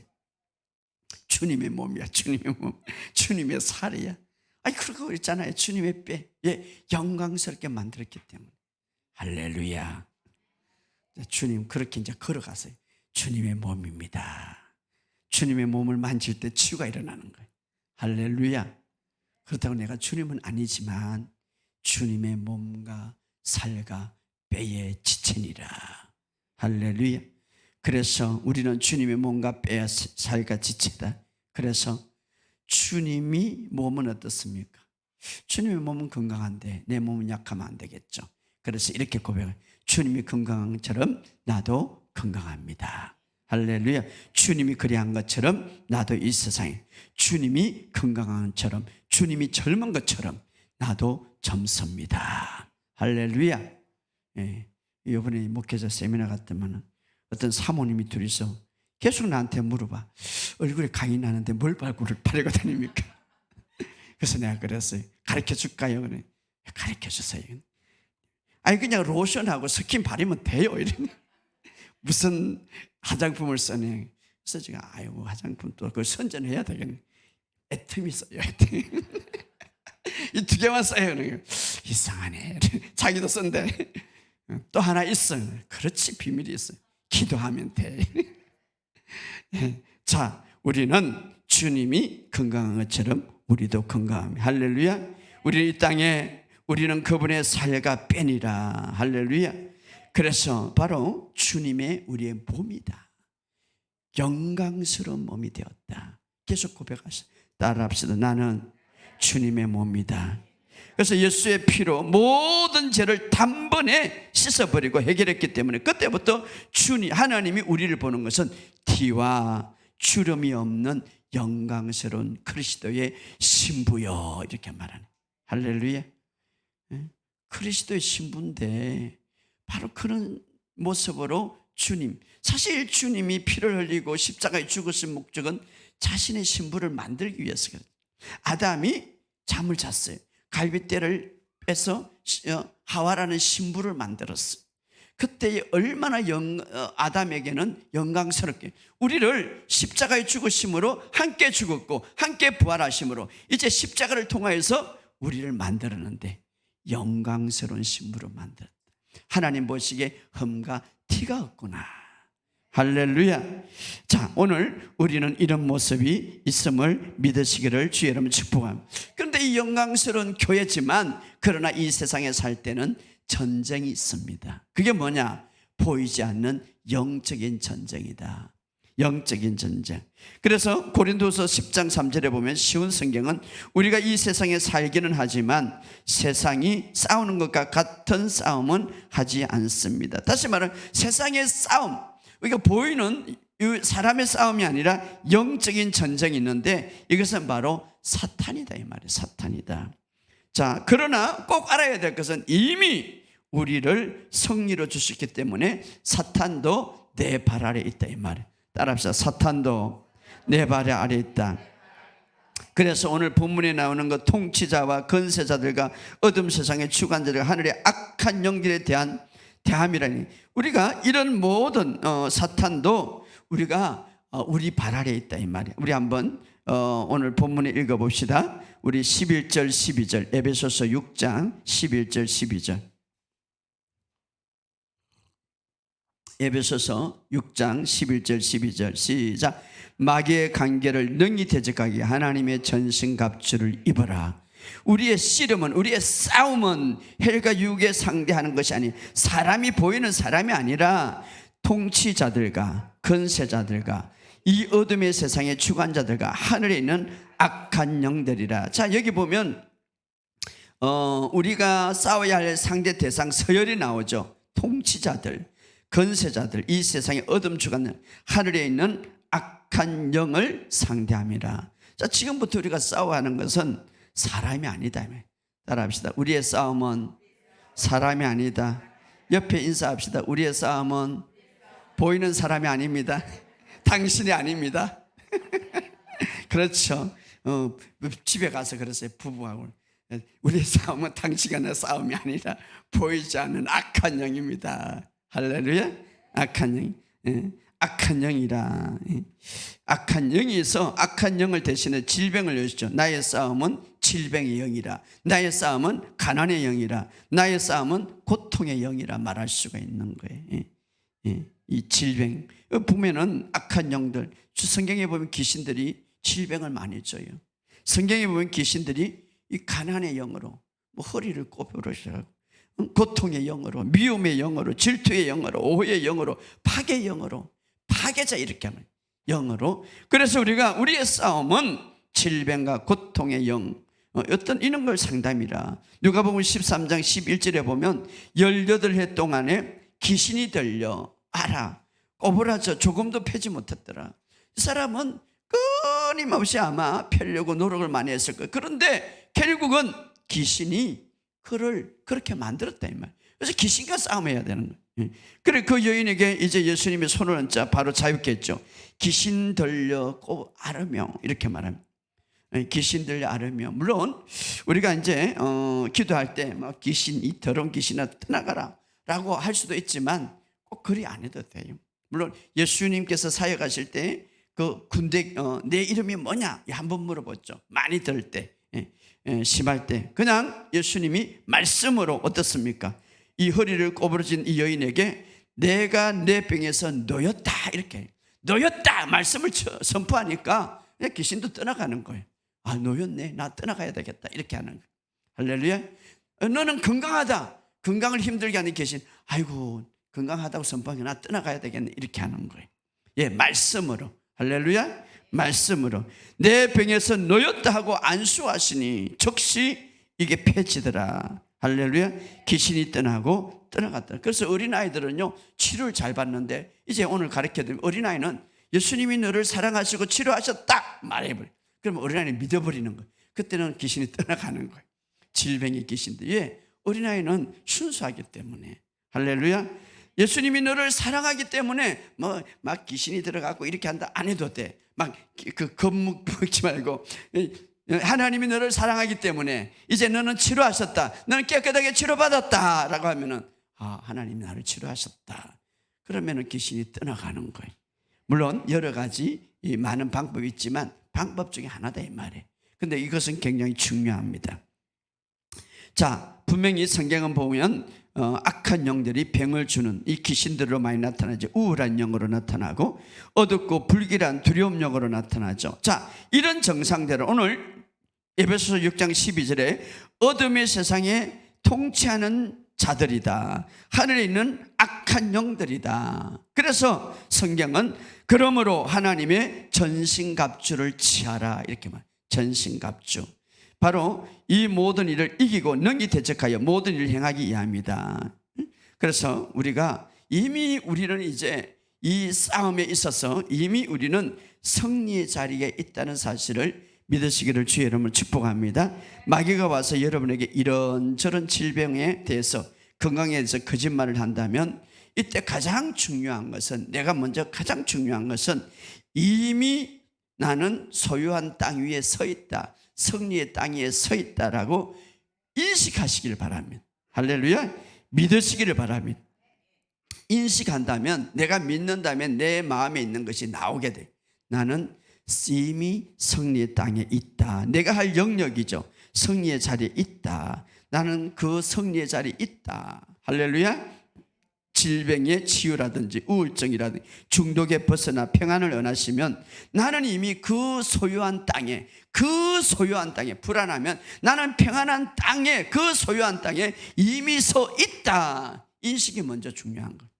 주님의 몸이야. 주님의 몸. 주님의 살이야. 아니, 그거 있잖아요. 주님의 뼈. 예, 영광스럽게 만들었기 때문에. 할렐루야. 주님, 그렇게 이제 걸어가세요. 주님의 몸입니다. 주님의 몸을 만질 때 치유가 일어나는 거예요. 할렐루야. 그렇다고 내가 주님은 아니지만 주님의 몸과 살과 뼈의 지체니라. 할렐루야. 그래서 우리는 주님의 몸과 뼈의 살과 지체다. 그래서 주님이 몸은 어떻습니까? 주님의 몸은 건강한데 내 몸은 약하면 안 되겠죠. 그래서 이렇게 고백해요. 주님이 건강한 것처럼 나도 건강합니다. 할렐루야. 주님이 그리한 것처럼 나도 이 세상에, 주님이 건강한 것처럼, 주님이 젊은 것처럼 나도 젊습니다. 할렐루야. 예. 이번에 목회자 세미나 갔더만 어떤 사모님이 둘이서 계속 나한테 물어봐. 얼굴에 강이 나는데 뭘 발굴을 바르고 다닙니까? 그래서 내가 그랬어요. 가르쳐 줄까요? 그래. 가르쳐 주세요. 아니, 그냥 로션하고 스킨 바르면 돼요. 이러니. 무슨 화장품을 쓰네. 그래서 제가 아이고, 화장품 또 그걸 선전해야 되겠네. 애틈이 써요. 이 두 개만 써요. 이상하네. 자기도 쓴대. 또 하나 있어요. 그렇지, 비밀이 있어요. 기도하면 돼. 자, 우리는 주님이 건강한 것처럼 우리도 건강합니다. 할렐루야. 우리 이 땅에 우리는 그분의 살과 뼈니라. 할렐루야. 그래서 바로 주님의 우리의 몸이다. 영광스러운 몸이 되었다. 계속 고백하세요. 따라합시다. 나는 주님의 몸이다. 그래서 예수의 피로 모든 죄를 단번에 씻어버리고 해결했기 때문에 그때부터 하나님이 우리를 보는 것은 티와 주름이 없는 영광스러운 그리스도의 신부요, 이렇게 말하는. 할렐루야. 그리스도의 신부인데 바로 그런 모습으로 주님, 사실 주님이 피를 흘리고 십자가에 죽으신 목적은 자신의 신부를 만들기 위해서거든요. 아담이 잠을 잤어요. 갈빗대를 빼서 하와라는 신부를 만들었어요. 그때 얼마나 아담에게는 영광스럽게 우리를 십자가에 죽으심으로 함께 죽었고 함께 부활하심으로 이제 십자가를 통하여서 우리를 만들었는데 영광스러운 신부로 만들었다. 하나님 보시기에 흠과 티가 없구나. 할렐루야. 자, 오늘 우리는 이런 모습이 있음을 믿으시기를 주의 이름으로 축복합니다. 그런데 이 영광스러운 교회지만 그러나 이 세상에 살 때는 전쟁이 있습니다. 그게 뭐냐? 보이지 않는 영적인 전쟁이다. 영적인 전쟁. 그래서 고린도서 10장 3절에 보면 쉬운 성경은 우리가 이 세상에 살기는 하지만 세상이 싸우는 것과 같은 싸움은 하지 않습니다. 다시 말하면 세상의 싸움, 우리가 보이는 사람의 싸움이 아니라 영적인 전쟁이 있는데 이것은 바로 사탄이다, 이 말이에요. 사탄이다. 자, 그러나 꼭 알아야 될 것은 이미 우리를 승리로 주셨기 때문에 사탄도 내 발 아래 있다, 이 말이에요. 따라합시다. 사탄도 내 발 아래 있다. 그래서 오늘 본문에 나오는 것 통치자와 건세자들과 어둠 세상의 주관자들과 하늘의 악한 영들에 대한 대함이라니, 우리가 이런 모든 사탄도 우리가 우리 발 아래에 있다 이 말이에요. 우리 한번 오늘 본문에 읽어봅시다. 우리 11절 12절 에베소서 6장 11절 12절 에베소서 6장 11절 12절 시작. 마귀의 관계를 능히 대적하게 하나님의 전신갑주를 입어라. 우리의 씨름은, 우리의 싸움은 헬과 육에 상대하는 것이 아니, 사람이 보이는 사람이 아니라 통치자들과 건세자들과 이 어둠의 세상의 주관자들과 하늘에 있는 악한 영들이라. 자, 여기 보면 우리가 싸워야 할 상대 대상 서열이 나오죠. 통치자들, 건세자들, 이 세상의 어둠 주관자, 하늘에 있는 악한 영을 상대함이라. 자, 지금부터 우리가 싸워야 하는 것은 사람이 아니다. 따라합시다. 우리의 싸움은 사람이 아니다. 옆에 인사합시다. 우리의 싸움은 보이는 사람이 아닙니다. 당신이 아닙니다. 그렇죠. 집에 가서 그랬어요. 부부하고. 우리의 싸움은 당신과 싸움이 아니라 보이지 않는 악한 영입니다. 할렐루야. 악한 영. 악한 영이라. 악한 영이 있어. 악한 영을 대신해 질병을 여시죠. 나의 싸움은 질병의 영이라. 나의 싸움은 가난의 영이라. 나의 싸움은 고통의 영이라 말할 수가 있는 거예요. 이 질병 보면은 악한 영들, 성경에 보면 귀신들이 질병을 많이 줘요. 성경에 보면 귀신들이 이 가난의 영으로, 뭐 허리를 꼽으시라고, 고통의 영으로, 미움의 영으로, 질투의 영으로, 오해의 영으로, 파괴의 영으로, 파괴자 이렇게 하면 영으로. 그래서 우리가 우리의 싸움은 질병과 고통의 영, 어떤 이런 걸 상담이라. 누가복음 13장 11절에 보면 18해 동안에 귀신이 들려 알아 꼬부라져 조금도 펴지 못했더라. 이 사람은 끊임없이 아마 펴려고 노력을 많이 했을 거예요. 그런데 결국은 귀신이 그를 그렇게 만들었다 이 말. 그래서 귀신과 싸움해야 되는 거예요. 그래 그 여인에게 이제 예수님이 손을 얹자 바로 자유케 했죠. 귀신 들려 앓으며 이렇게 말합니다. 귀신 들려 앓으며. 물론 우리가 이제 기도할 때 막 귀신, 이 더러운 귀신아 떠나가라 라고 할 수도 있지만 꼭 그리 안 해도 돼요. 물론 예수님께서 사역하실 때 그 군대 내 이름이 뭐냐 한번 물어봤죠. 많이 들 때, 심할 때 그냥 예수님이 말씀으로 어떻습니까? 이 허리를 꼬부러진 이 여인에게 내가 내 병에서 놓였다 이렇게 놓였다 말씀을 선포하니까 귀신도 떠나가는 거예요. 아, 놓였네, 나 떠나가야 되겠다 이렇게 하는 거예요. 할렐루야. 너는 건강하다, 건강을 힘들게 하는 귀신, 아이고 건강하다고 선포하니 나 떠나가야 되겠네 이렇게 하는 거예요. 예, 말씀으로. 할렐루야. 말씀으로 내 병에서 놓였다 하고 안수하시니 즉시 이게 폐지더라. 할렐루야. 귀신이 떠나고 떠나갔다. 그래서 어린아이들은요 치료를 잘 받는데, 이제 오늘 가르쳐드리면 어린아이는 예수님이 너를 사랑하시고 치료하셨다 말해버려. 그러면 어린아이는 믿어버리는 거예요. 그때는 귀신이 떠나가는 거예요. 질병의 귀신들. 예, 어린아이는 순수하기 때문에. 할렐루야. 예수님이 너를 사랑하기 때문에 뭐 막 귀신이 들어가고 이렇게 한다 안 해도 돼. 막 그 겁먹지 말고, 하나님이 너를 사랑하기 때문에 이제 너는 치료하셨다, 너는 깨끗하게 치료받았다 라고 하면은 아, 하나님이 나를 치료하셨다. 그러면은 귀신이 떠나가는 거예요. 물론 여러 가지 많은 방법이 있지만 방법 중에 하나다 이 말이에요. 근데 이것은 굉장히 중요합니다. 자, 분명히 성경은 보면 악한 영들이 병을 주는 이 귀신들로 많이 나타나죠. 우울한 영으로 나타나고 어둡고 불길한 두려움 영으로 나타나죠. 자, 이런 정상대로 오늘 에베소서 6장 12절에 어둠의 세상에 통치하는 자들이다, 하늘에 있는 악한 영들이다. 그래서 성경은 그러므로 하나님의 전신갑주를 취하라 이렇게 말. 전신갑주, 바로 이 모든 일을 이기고 능히 대적하여 모든 일을 행하기 위함이다. 그래서 우리가 이미 우리는 이제 이 싸움에 있어서 이미 우리는 승리의 자리에 있다는 사실을 믿으시기를 주의 이름으로 축복합니다. 마귀가 와서 여러분에게 이런저런 질병에 대해서, 건강에 대해서 거짓말을 한다면 이때 가장 중요한 것은, 내가 먼저 가장 중요한 것은 이미 나는 소유한 땅 위에 서 있다, 승리의 땅 위에 서 있다라고 인식하시길 바랍니다. 할렐루야. 믿으시기를 바랍니다. 인식한다면, 내가 믿는다면 내 마음에 있는 것이 나오게 돼. 나는 이미 승리의 땅에 있다. 내가 할 영역이죠. 승리의 자리에 있다. 나는 그 승리의 자리에 있다. 할렐루야. 질병의 치유라든지 우울증이라든지 중독에 벗어나 평안을 원하시면, 나는 이미 그 소유한 땅에, 불안하면 나는 평안한 땅에, 그 소유한 땅에 이미 서 있다. 인식이 먼저 중요한 거예요.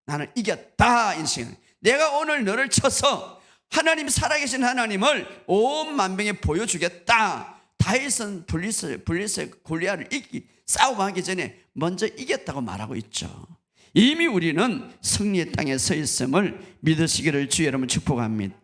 나는 이겼다. 인식. 내가 오늘 너를 쳐서 하나님, 살아계신 하나님을 온 만병에 보여주겠다. 다윗은 블리스의 골리앗을 싸움하기 전에 먼저 이겼다고 말하고 있죠. 이미 우리는 승리의 땅에 서 있음을 믿으시기를 주의 여러분 축복합니다.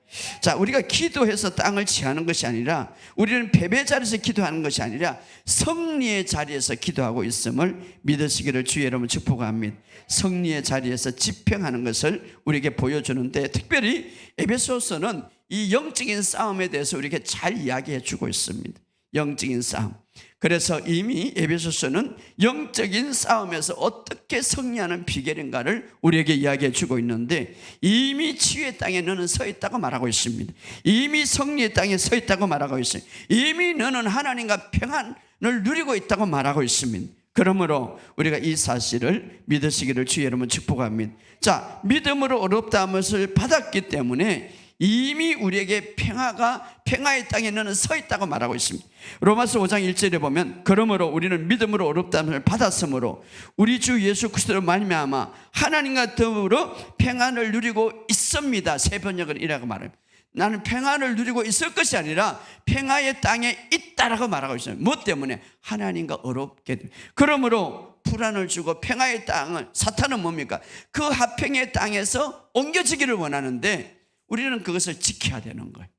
자, 우리가 기도해서 땅을 취하는 것이 아니라, 우리는 패배 자리에서 기도하는 것이 아니라 승리의 자리에서 기도하고 있음을 믿으시기를 주의 여러분 축복합니다. 승리의 자리에서 집행하는 것을 우리에게 보여주는데, 특별히 에베소서는 이 영적인 싸움에 대해서 우리에게 잘 이야기해 주고 있습니다. 영적인 싸움. 그래서 이미 에베소서는 영적인 싸움에서 어떻게 승리하는 비결인가를 우리에게 이야기해 주고 있는데, 이미 치유의 땅에 너는 서 있다고 말하고 있습니다. 이미 승리의 땅에 서 있다고 말하고 있어요. 이미 너는 하나님과 평안을 누리고 있다고 말하고 있습니다. 그러므로 우리가 이 사실을 믿으시기를 주의 여러분 축복합니다. 자, 믿음으로 어렵다함을 받았기 때문에 이미 우리에게 평화의 땅에 너는 서 있다고 말하고 있습니다. 로마서 5장 1절에 보면, 그러므로 우리는 믿음으로 어렵다함을 받았으므로 우리 주 예수 그리스도로 말미암아 하나님과 더불어 평안을 누리고 있습니다. 새 번역은 이라고 말해요. 나는 평안을 누리고 있을 것이 아니라 평화의 땅에 있다라고 말하고 있어요. 뭐 때문에? 하나님과 어렵게 돼. 그러므로 불안을 주고 평화의 땅을, 사탄은 뭡니까? 그 화평의 땅에서 옮겨지기를 원하는데 우리는 그것을 지켜야 되는 거예요.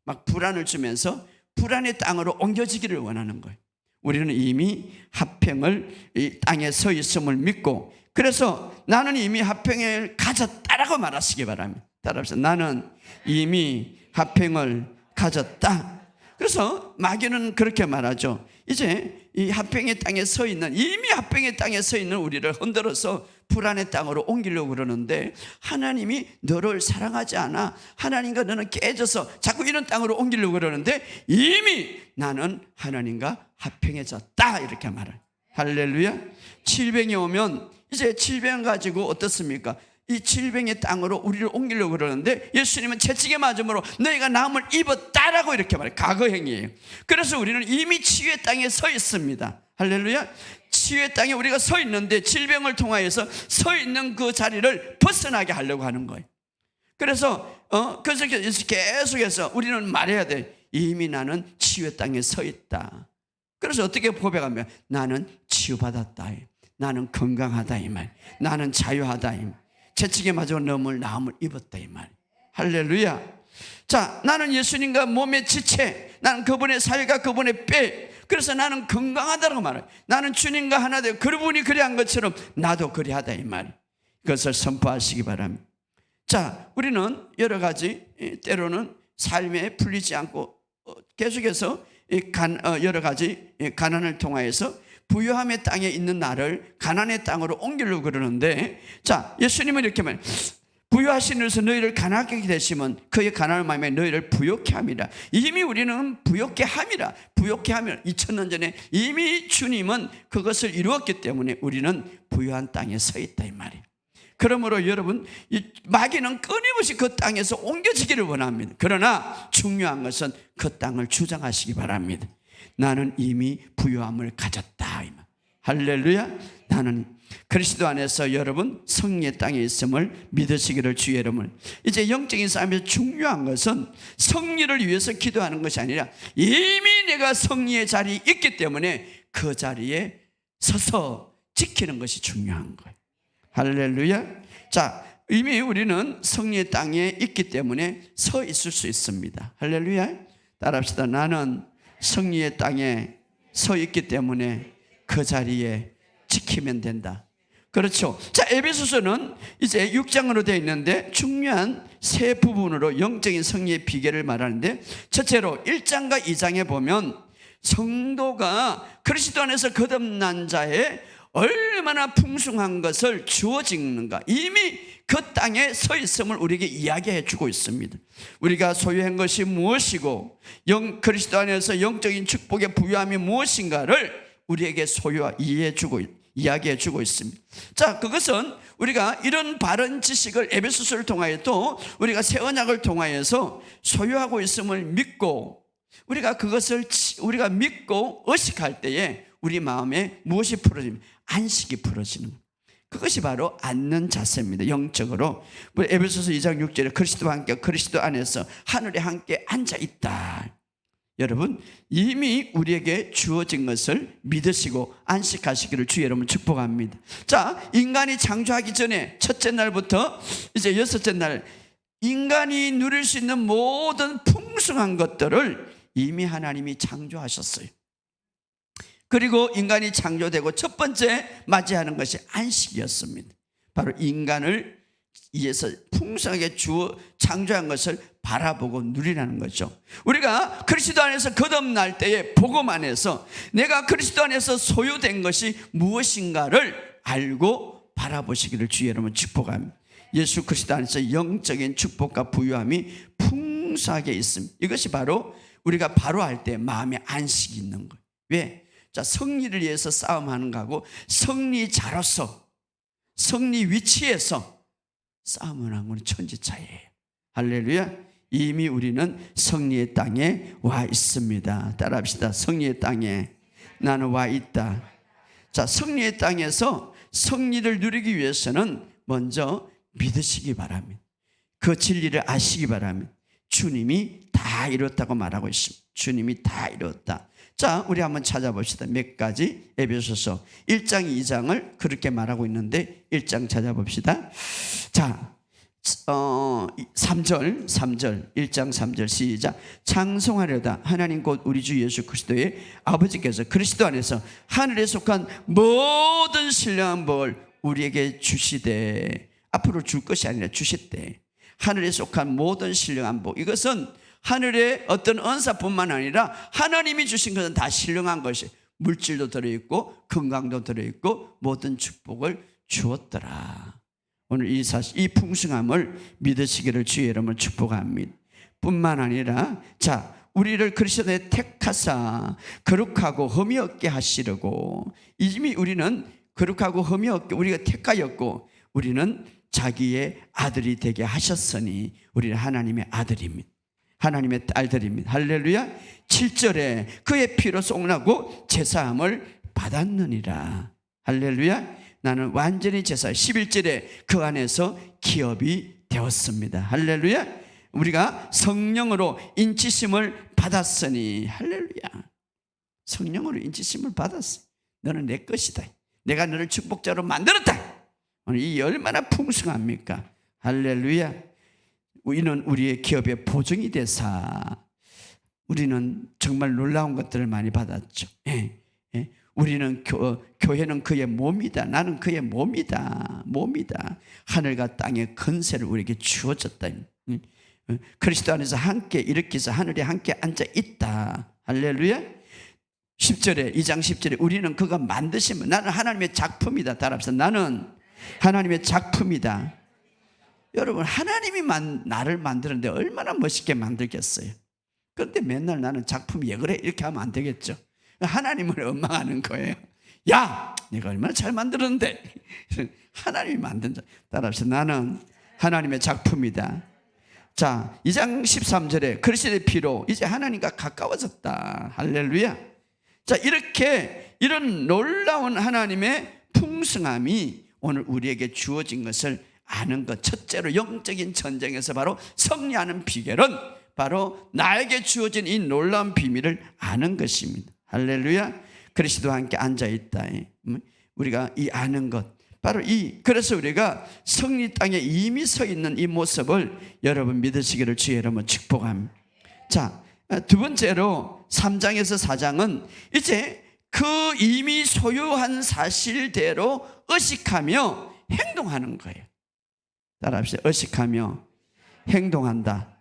막 불안을 주면서 불안의 땅으로 옮겨지기를 원하는 거예요. 우리는 이미 화평을, 이 땅에 서 있음을 믿고, 그래서 나는 이미 화평을 가졌다라고 말하시기 바랍니다. 따라합시다. 나는 이미 화평을 가졌다. 그래서 마귀는 그렇게 말하죠. 이제 이 화평의 땅에 서 있는, 이미 화평의 땅에 서 있는 우리를 흔들어서 불안의 땅으로 옮기려고 그러는데, 하나님이 너를 사랑하지 않아. 하나님과 너는 깨져서 자꾸 이런 땅으로 옮기려고 그러는데, 이미 나는 하나님과 화평해졌다. 이렇게 말해요. 할렐루야. 질병이 오면 이제 질병 가지고 어떻습니까? 이 질병의 땅으로 우리를 옮기려고 그러는데, 예수님은 채찍에 맞음으로 너희가 나음을 입었다라고 이렇게 말해요. 과거행이에요. 그래서 우리는 이미 치유의 땅에 서 있습니다. 할렐루야. 치유의 땅에 우리가 서 있는데, 질병을 통하여서 서 있는 그 자리를 벗어나게 하려고 하는 거예요. 그래서 계속해서 우리는 말해야 돼. 이미 나는 치유의 땅에 서 있다. 그래서 어떻게 고백하면, 나는 치유받았다, 나는 건강하다 이 말, 나는 자유하다 이 말, 채찍에 맞아 나음을 입었다 이 말. 할렐루야. 자, 나는 예수님과 몸의 지체, 나는 그분의 살과 그분의 뼈, 그래서 나는 건강하다고 말해요. 나는 주님과 하나 되고 그분이 그리한 것처럼 나도 그리하다 이 말. 그것을 선포하시기 바랍니다. 자, 우리는 여러 가지, 때로는 삶에 풀리지 않고 계속해서 여러 가지 가난을 통하여서 부유함의 땅에 있는 나를 가난의 땅으로 옮기려고 그러는데, 자, 예수님은 이렇게 말해요. 부유하신 이로서 너희를 가난하게 되시면 그의 가난을 마음에 너희를 부욕케 함이라. 이미 우리는 부욕케 함이라. 2000년 전에 이미 주님은 그것을 이루었기 때문에 우리는 부유한 땅에 서 있다 이 말이에요. 그러므로 여러분, 이 마귀는 끊임없이 그 땅에서 옮겨지기를 원합니다. 그러나 중요한 것은 그 땅을 주장하시기 바랍니다. 나는 이미 부유함을 가졌다 이 말. 할렐루야. 나는 그리스도 안에서 여러분 승리의 땅에 있음을 믿으시기를 주의 여러분. 이제 영적인 싸움에서 중요한 것은 승리를 위해서 기도하는 것이 아니라, 이미 내가 승리의 자리에 있기 때문에 그 자리에 서서 지키는 것이 중요한 거예요. 할렐루야. 자, 이미 우리는 승리의 땅에 있기 때문에 서 있을 수 있습니다. 할렐루야. 따라합시다. 나는 승리의 땅에 서 있기 때문에 그 자리에 지키면 된다. 그렇죠. 자, 에베소서는 이제 6장으로 되어 있는데 중요한 세 부분으로 영적인 승리의 비결을 말하는데, 첫째로 1장과 2장에 보면 성도가 그리스도 안에서 거듭난 자의 얼마나 풍성한 것을 주어지는가, 이미 그 땅에 서 있음을 우리에게 이야기해 주고 있습니다. 우리가 소유한 것이 무엇이고 그리스도 안에서 영적인 축복의 부유함이 무엇인가를 우리에게 이야기해 주고 있습니다. 자, 그것은 우리가 이런 바른 지식을 에베소서를 통하여 또 우리가 새 언약을 통하여서 소유하고 있음을 믿고, 우리가 그것을 우리가 믿고 의식할 때에 우리 마음에 무엇이 풀어지면 안식이 풀어지는 것. 그것이 바로 앉는 자세입니다. 영적으로 에베소서 2장 6절에 그리스도와 함께 그리스도 안에서 하늘에 함께 앉아 있다. 여러분, 이미 우리에게 주어진 것을 믿으시고 안식하시기를 주 여러분 축복합니다. 자, 인간이 창조하기 전에 첫째 날부터 이제 여섯째 날, 인간이 누릴 수 있는 모든 풍성한 것들을 이미 하나님이 창조하셨어요. 그리고 인간이 창조되고 첫 번째 맞이하는 것이 안식이었습니다. 바로 인간을 위해서 풍성하게 창조한 것을 바라보고 누리라는 거죠. 우리가 그리스도 안에서 거듭날 때에 복음 안에서 내가 그리스도 안에서 소유된 것이 무엇인가를 알고 바라보시기를 주 여러분 축복합니다. 예수 그리스도 안에서 영적인 축복과 부유함이 풍성하게 있습니다. 이것이 바로 우리가 바로 할 때 마음에 안식이 있는 거예요. 왜? 자, 승리를 위해서 싸움하는 거하고 승리자로서 승리 위치에서 싸움을 하는 건 천지차이예요. 할렐루야. 이미 우리는 승리의 땅에 와 있습니다. 따라합시다. 승리의 땅에 나는 와 있다. 자, 승리의 땅에서 승리를 누리기 위해서는 먼저 믿으시기 바랍니다. 그 진리를 아시기 바랍니다. 주님이 다 이뤘다고 말하고 있습니다. 주님이 다 이뤘다. 자, 우리 한번 찾아봅시다. 몇 가지. 에베소서 1장 2장을 그렇게 말하고 있는데 1장 찾아봅시다. 자, 3절 1장 3절 시작. 찬송하려다 하나님 곧 우리 주 예수 그리스도의 아버지께서 그리스도 안에서 하늘에 속한 모든 신령한 복을 우리에게 주시되, 앞으로 줄 것이 아니라 주시되, 하늘에 속한 모든 신령한 복, 이것은 하늘의 어떤 은사뿐만 아니라 하나님이 주신 것은 다 신령한 것이, 물질도 들어있고 건강도 들어있고 모든 축복을 주었더라. 오늘 이 사실, 이 풍성함을 믿으시기를 주의 이름으로 축복합니다. 뿐만 아니라, 자, 우리를 그리스도에 택하사 거룩하고 흠이 없게 하시려고, 이미 우리는 거룩하고 흠이 없게 우리가 택하였고 우리는 자기의 아들이 되게 하셨으니 우리는 하나님의 아들입니다. 하나님의 딸들입니다. 할렐루야. 7절에 그의 피로 쏙나고 제사함을 받았느니라. 할렐루야. 나는 완전히 제사. 11절에 그 안에서 기업이 되었습니다. 할렐루야. 우리가 성령으로 인치심을 받았으니, 할렐루야. 성령으로 인치심을 받았어. 너는 내 것이다. 내가 너를 축복자로 만들었다. 오늘 이 얼마나 풍성합니까? 할렐루야. 우리는 우리의 기업의 보증이 되사 우리는 정말 놀라운 것들을 많이 받았죠. 우리는 교회는 그의 몸이다. 나는 그의 몸이다. 하늘과 땅의 건세를 우리에게 주어졌다. 그리스도 안에서 함께 일으켜서 하늘에 함께 앉아 있다. 할렐루야. 10절에 2장 10절에 우리는 그가 만드시면, 나는 하나님의 작품이다. 따라합시다. 나는 하나님의 작품이다. 여러분, 하나님이 나를 만드는데 얼마나 멋있게 만들겠어요. 그런데 맨날 나는 작품이 왜 그래? 이렇게 하면 안 되겠죠. 하나님을 원망하는 거예요. 야, 내가 얼마나 잘 만들었는데. 하나님이 만든 자. 따라합시다. 나는 하나님의 작품이다. 자, 2장 13절에 그리스도의 피로 이제 하나님과 가까워졌다. 할렐루야. 자, 이런 놀라운 하나님의 풍성함이 오늘 우리에게 주어진 것을 아는 것. 첫째로 영적인 전쟁에서 바로 승리하는 비결은 바로 나에게 주어진 이 놀라운 비밀을 아는 것입니다. 할렐루야. 그리스도와 함께 앉아있다. 우리가 이 아는 것, 바로 그래서 우리가 승리 땅에 이미 서 있는 이 모습을 여러분 믿으시기를 주의 이름으로 축복합니다. 자, 두 번째로 3장에서 4장은 이제 그 이미 소유한 사실대로 의식하며 행동하는 거예요. 따라합시다. 의식하며 행동한다.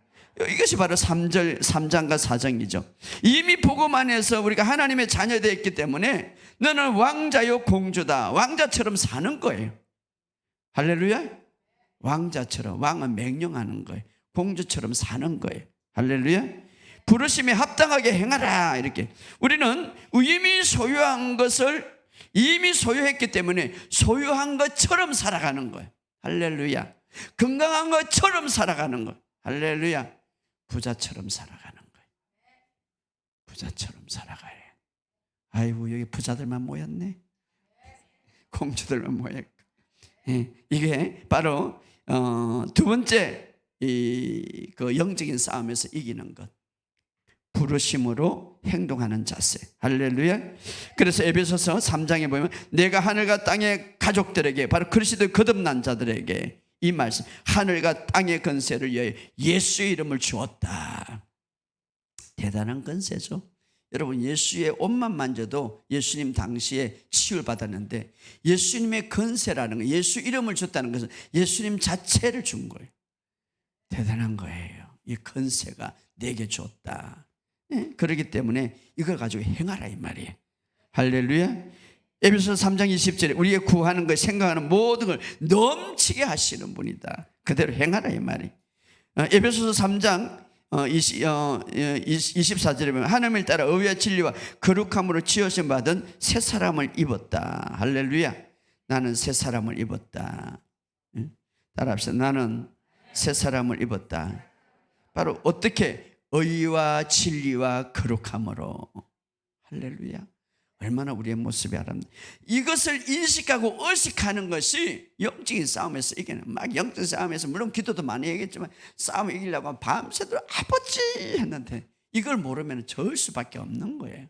이것이 바로 3장과 4장이죠. 이미 복음 안에서 우리가 하나님의 자녀되어 있기 때문에 너는 왕자요 공주다. 왕자처럼 사는 거예요. 할렐루야. 왕자처럼, 왕은 명령하는 거예요. 공주처럼 사는 거예요. 할렐루야. 부르심에 합당하게 행하라. 이렇게 우리는 이미 소유한 것을 이미 소유했기 때문에 소유한 것처럼 살아가는 거예요. 할렐루야. 건강한 것처럼 살아가는 거예요. 할렐루야. 부자처럼 살아가는 거예요. 부자처럼 살아가요. 아이고, 여기 부자들만 모였네. 공주들만 모였고. 이게 바로 두 번째 그 영적인 싸움에서 이기는 것, 부르심으로 행동하는 자세. 할렐루야. 그래서 에베소서 3장에 보면 내가 하늘과 땅의 가족들에게, 바로 그리스도의 거듭난 자들에게 이 말씀, 하늘과 땅의 권세를 위하여 예수의 이름을 주었다. 대단한 권세죠. 여러분, 예수의 옷만 만져도 예수님 당시에 치유를 받았는데, 예수님의 권세라는 거, 예수 이름을 줬다는 것은 예수님 자체를 준 거예요. 대단한 거예요. 이 권세가 내게 줬다. 그렇기 때문에 이걸 가지고 행하라 이 말이에요. 할렐루야. 에베소서 3장 20절에 우리의 구하는 것, 생각하는 모든 걸 넘치게 하시는 분이다. 그대로 행하라 이 말이에요. 에베소서 3장 24절에 보면 하나님을 따라 의와 진리와 거룩함으로 지으심 받은 새 사람을 입었다. 할렐루야. 나는 새 사람을 입었다. 따라합시다. 나는 새 사람을 입었다. 바로 어떻게? 의와 진리와 거룩함으로. 할렐루야. 얼마나 우리의 모습이 아름다워. 이것을 인식하고 의식하는 것이 영적인 싸움에서 이기는, 막 영적인 싸움에서 물론 기도도 많이 얘기했지만 싸움 이기려고 밤새도록 아버지 했는데 이걸 모르면 져을 수밖에 없는 거예요.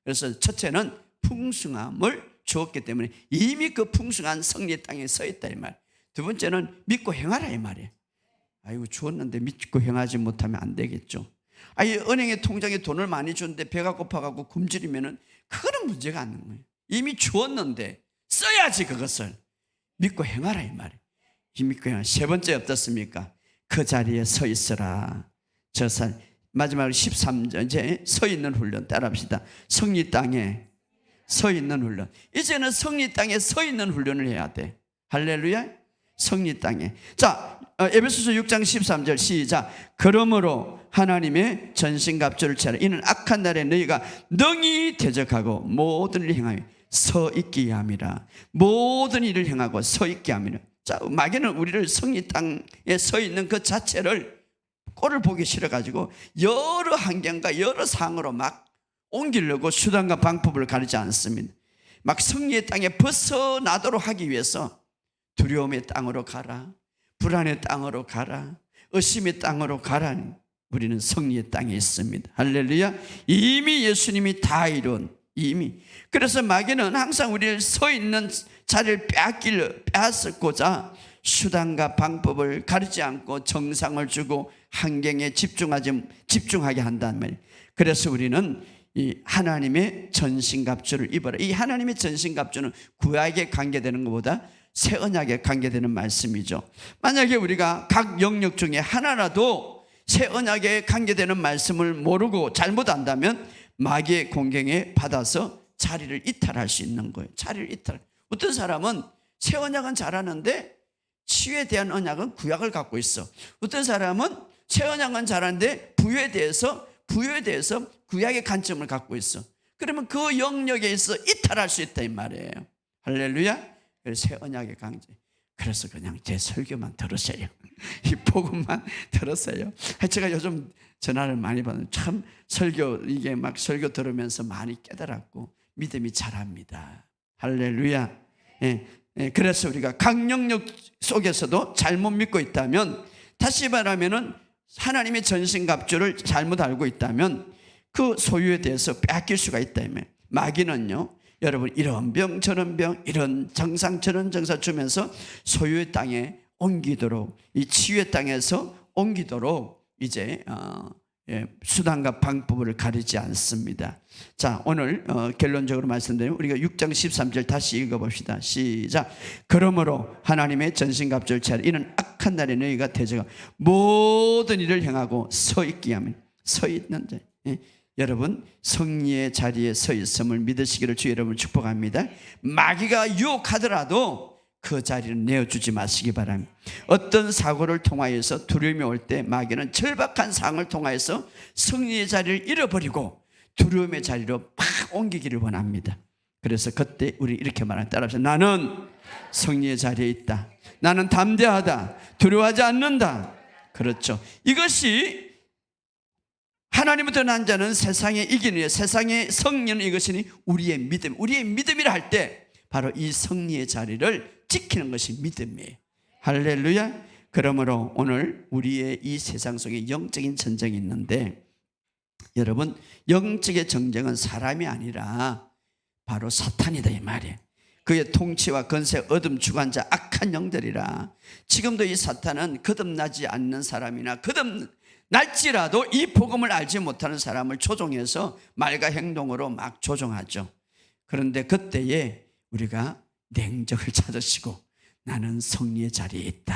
그래서 첫째는 풍성함을 주었기 때문에 이미 그 풍성한 승리의 땅에 서 있다 이 말. 두 번째는 믿고 행하라 이 말이에요. 아이고, 주었는데 믿고 행하지 못하면 안 되겠죠. 아니, 은행에 통장에 돈을 많이 주는데 배가 고파가지고 굶주리면은 그거는 문제가 안 되는 거예요. 이미 주었는데 써야지. 그것을 믿고 행하라 이 말이에요. 믿고 행하라. 세 번째 어떻습니까? 그 자리에 서 있으라. 마지막으로 13절 이제 서 있는 훈련 따라합시다. 성리 땅에 서 있는 훈련. 이제는 성리 땅에 서 있는 훈련을 해야 돼. 할렐루야. 성리 땅에. 자, 에베소서 6장 13절 시작. 그러므로 하나님의 전신갑주를 차라. 이는 악한 날에 너희가 능히 대적하고 모든 일을 행하여 서 있게 함이라. 모든 일을 행하고 서 있게 함이라. 자, 마귀는 우리를 성리 땅에 서 있는 그 자체를 꼴을 보기 싫어가지고 여러 환경과 여러 상황으로 막 옮기려고 수단과 방법을 가리지 않습니다. 막 성리의 땅에 벗어나도록 하기 위해서 두려움의 땅으로 가라, 불안의 땅으로 가라, 의심의 땅으로 가라. 우리는 승리의 땅에 있습니다. 할렐루야. 이미 예수님이 다 이룬, 이미. 그래서 마귀는 항상 우리를 서 있는 자리를 빼앗고자 수단과 방법을 가리지 않고 정상을 주고 환경에 집중하게 한단 말이에요. 그래서 우리는 이 하나님의 전신갑주를 입어라. 이 하나님의 전신갑주는 구약에 관계되는 것보다 새 언약에 관계되는 말씀이죠. 만약에 우리가 각 영역 중에 하나라도 새 언약에 관계되는 말씀을 모르고 잘못 안다면 마귀의 공경에 받아서 자리를 이탈할 수 있는 거예요. 자리를 이탈. 어떤 사람은 새 언약은 잘하는데 치유에 대한 언약은 구약을 갖고 있어. 어떤 사람은 새 언약은 잘하는데 부유에 대해서 구약의 관점을 갖고 있어. 그러면 그 영역에 있어 이탈할 수 있다 이 말이에요. 할렐루야. 새 언약의 강제. 그래서 그냥 제 설교만 들으세요. 이 복음만 들으세요. 제가 요즘 전화를 많이 받는, 참 설교 이게 막 설교 들으면서 많이 깨달았고 믿음이 자랍니다. 할렐루야. 그래서 우리가 각 영역 속에서도 잘못 믿고 있다면, 다시 말하면은 하나님의 전신갑주를 잘못 알고 있다면 그 소유에 대해서 빼앗길 수가 있다. 마귀는요, 여러분 이런 병 저런 병, 이런 정상 저런 정상 주면서 소유의 땅에 옮기도록, 이 치유의 땅에서 옮기도록 이제 수단과 방법을 가리지 않습니다. 자, 오늘 결론적으로 말씀드리면 우리가 6장 13절 다시 읽어봅시다. 시작. 그러므로 하나님의 전신갑주를 차려 이는 악한 날에 너희가 대적하고 모든 일을 행하고 서 있게 하면 서 있는 자. 여러분 승리의 자리에 서 있음을 믿으시기를 주 여러분을 축복합니다. 마귀가 유혹하더라도 그 자리는 내어주지 마시기 바랍니다. 어떤 사고를 통하여서 두려움이 올 때 마귀는 절박한 상황을 통하여서 승리의 자리를 잃어버리고 두려움의 자리로 팍 옮기기를 원합니다. 그래서 그때 우리 이렇게 말합니다. 따라서 나는 승리의 자리에 있다. 나는 담대하다. 두려워하지 않는다. 그렇죠. 이것이 하나님부터 난 자는 세상에 이기는, 세상의 승리는 이것이니 우리의 믿음. 우리의 믿음이라 할 때 바로 이 승리의 자리를 지키는 것이 믿음이에요. 할렐루야. 그러므로 오늘 우리의 이 세상 속에 영적인 전쟁이 있는데, 여러분 영적의 전쟁은 사람이 아니라 바로 사탄이다 이 말이에요. 그의 통치와 권세, 어둠 주관자, 악한 영들이라. 지금도 이 사탄은 거듭나지 않는 사람이나 거듭날지라도 이 복음을 알지 못하는 사람을 조종해서 말과 행동으로 막 조종하죠. 그런데 그때에 우리가 냉정을 찾으시고 나는 승리의 자리에 있다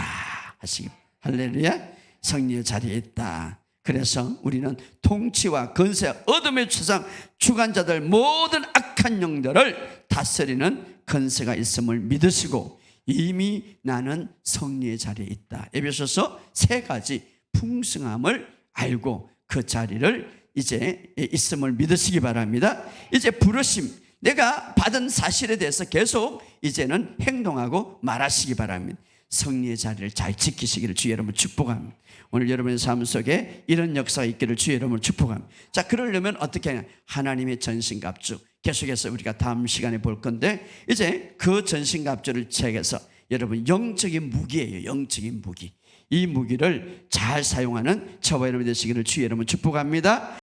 하시기. 할렐루야. 승리의 자리에 있다. 그래서 우리는 통치와 권세, 어둠의 추상 주관자들 모든 악한 영들을 다스리는 권세가 있음을 믿으시고 이미 나는 승리의 자리에 있다. 에베소서 3가지 풍성함을 알고 그 자리를 이제 있음을 믿으시기 바랍니다. 이제 부르심, 내가 받은 사실에 대해서 계속 이제는 행동하고 말하시기 바랍니다. 승리의 자리를 잘 지키시기를 주 여러분 축복합니다. 오늘 여러분의 삶 속에 이런 역사가 있기를 주 여러분을 축복합니다. 자, 그러려면 어떻게 하냐? 하나님의 전신갑주 계속해서 우리가 다음 시간에 볼 건데, 이제 그 전신갑주를 책에서 여러분 영적인 무기예요. 영적인 무기. 이 무기를 잘 사용하는 저와 여러분이 되시기를 주 여러분 축복합니다.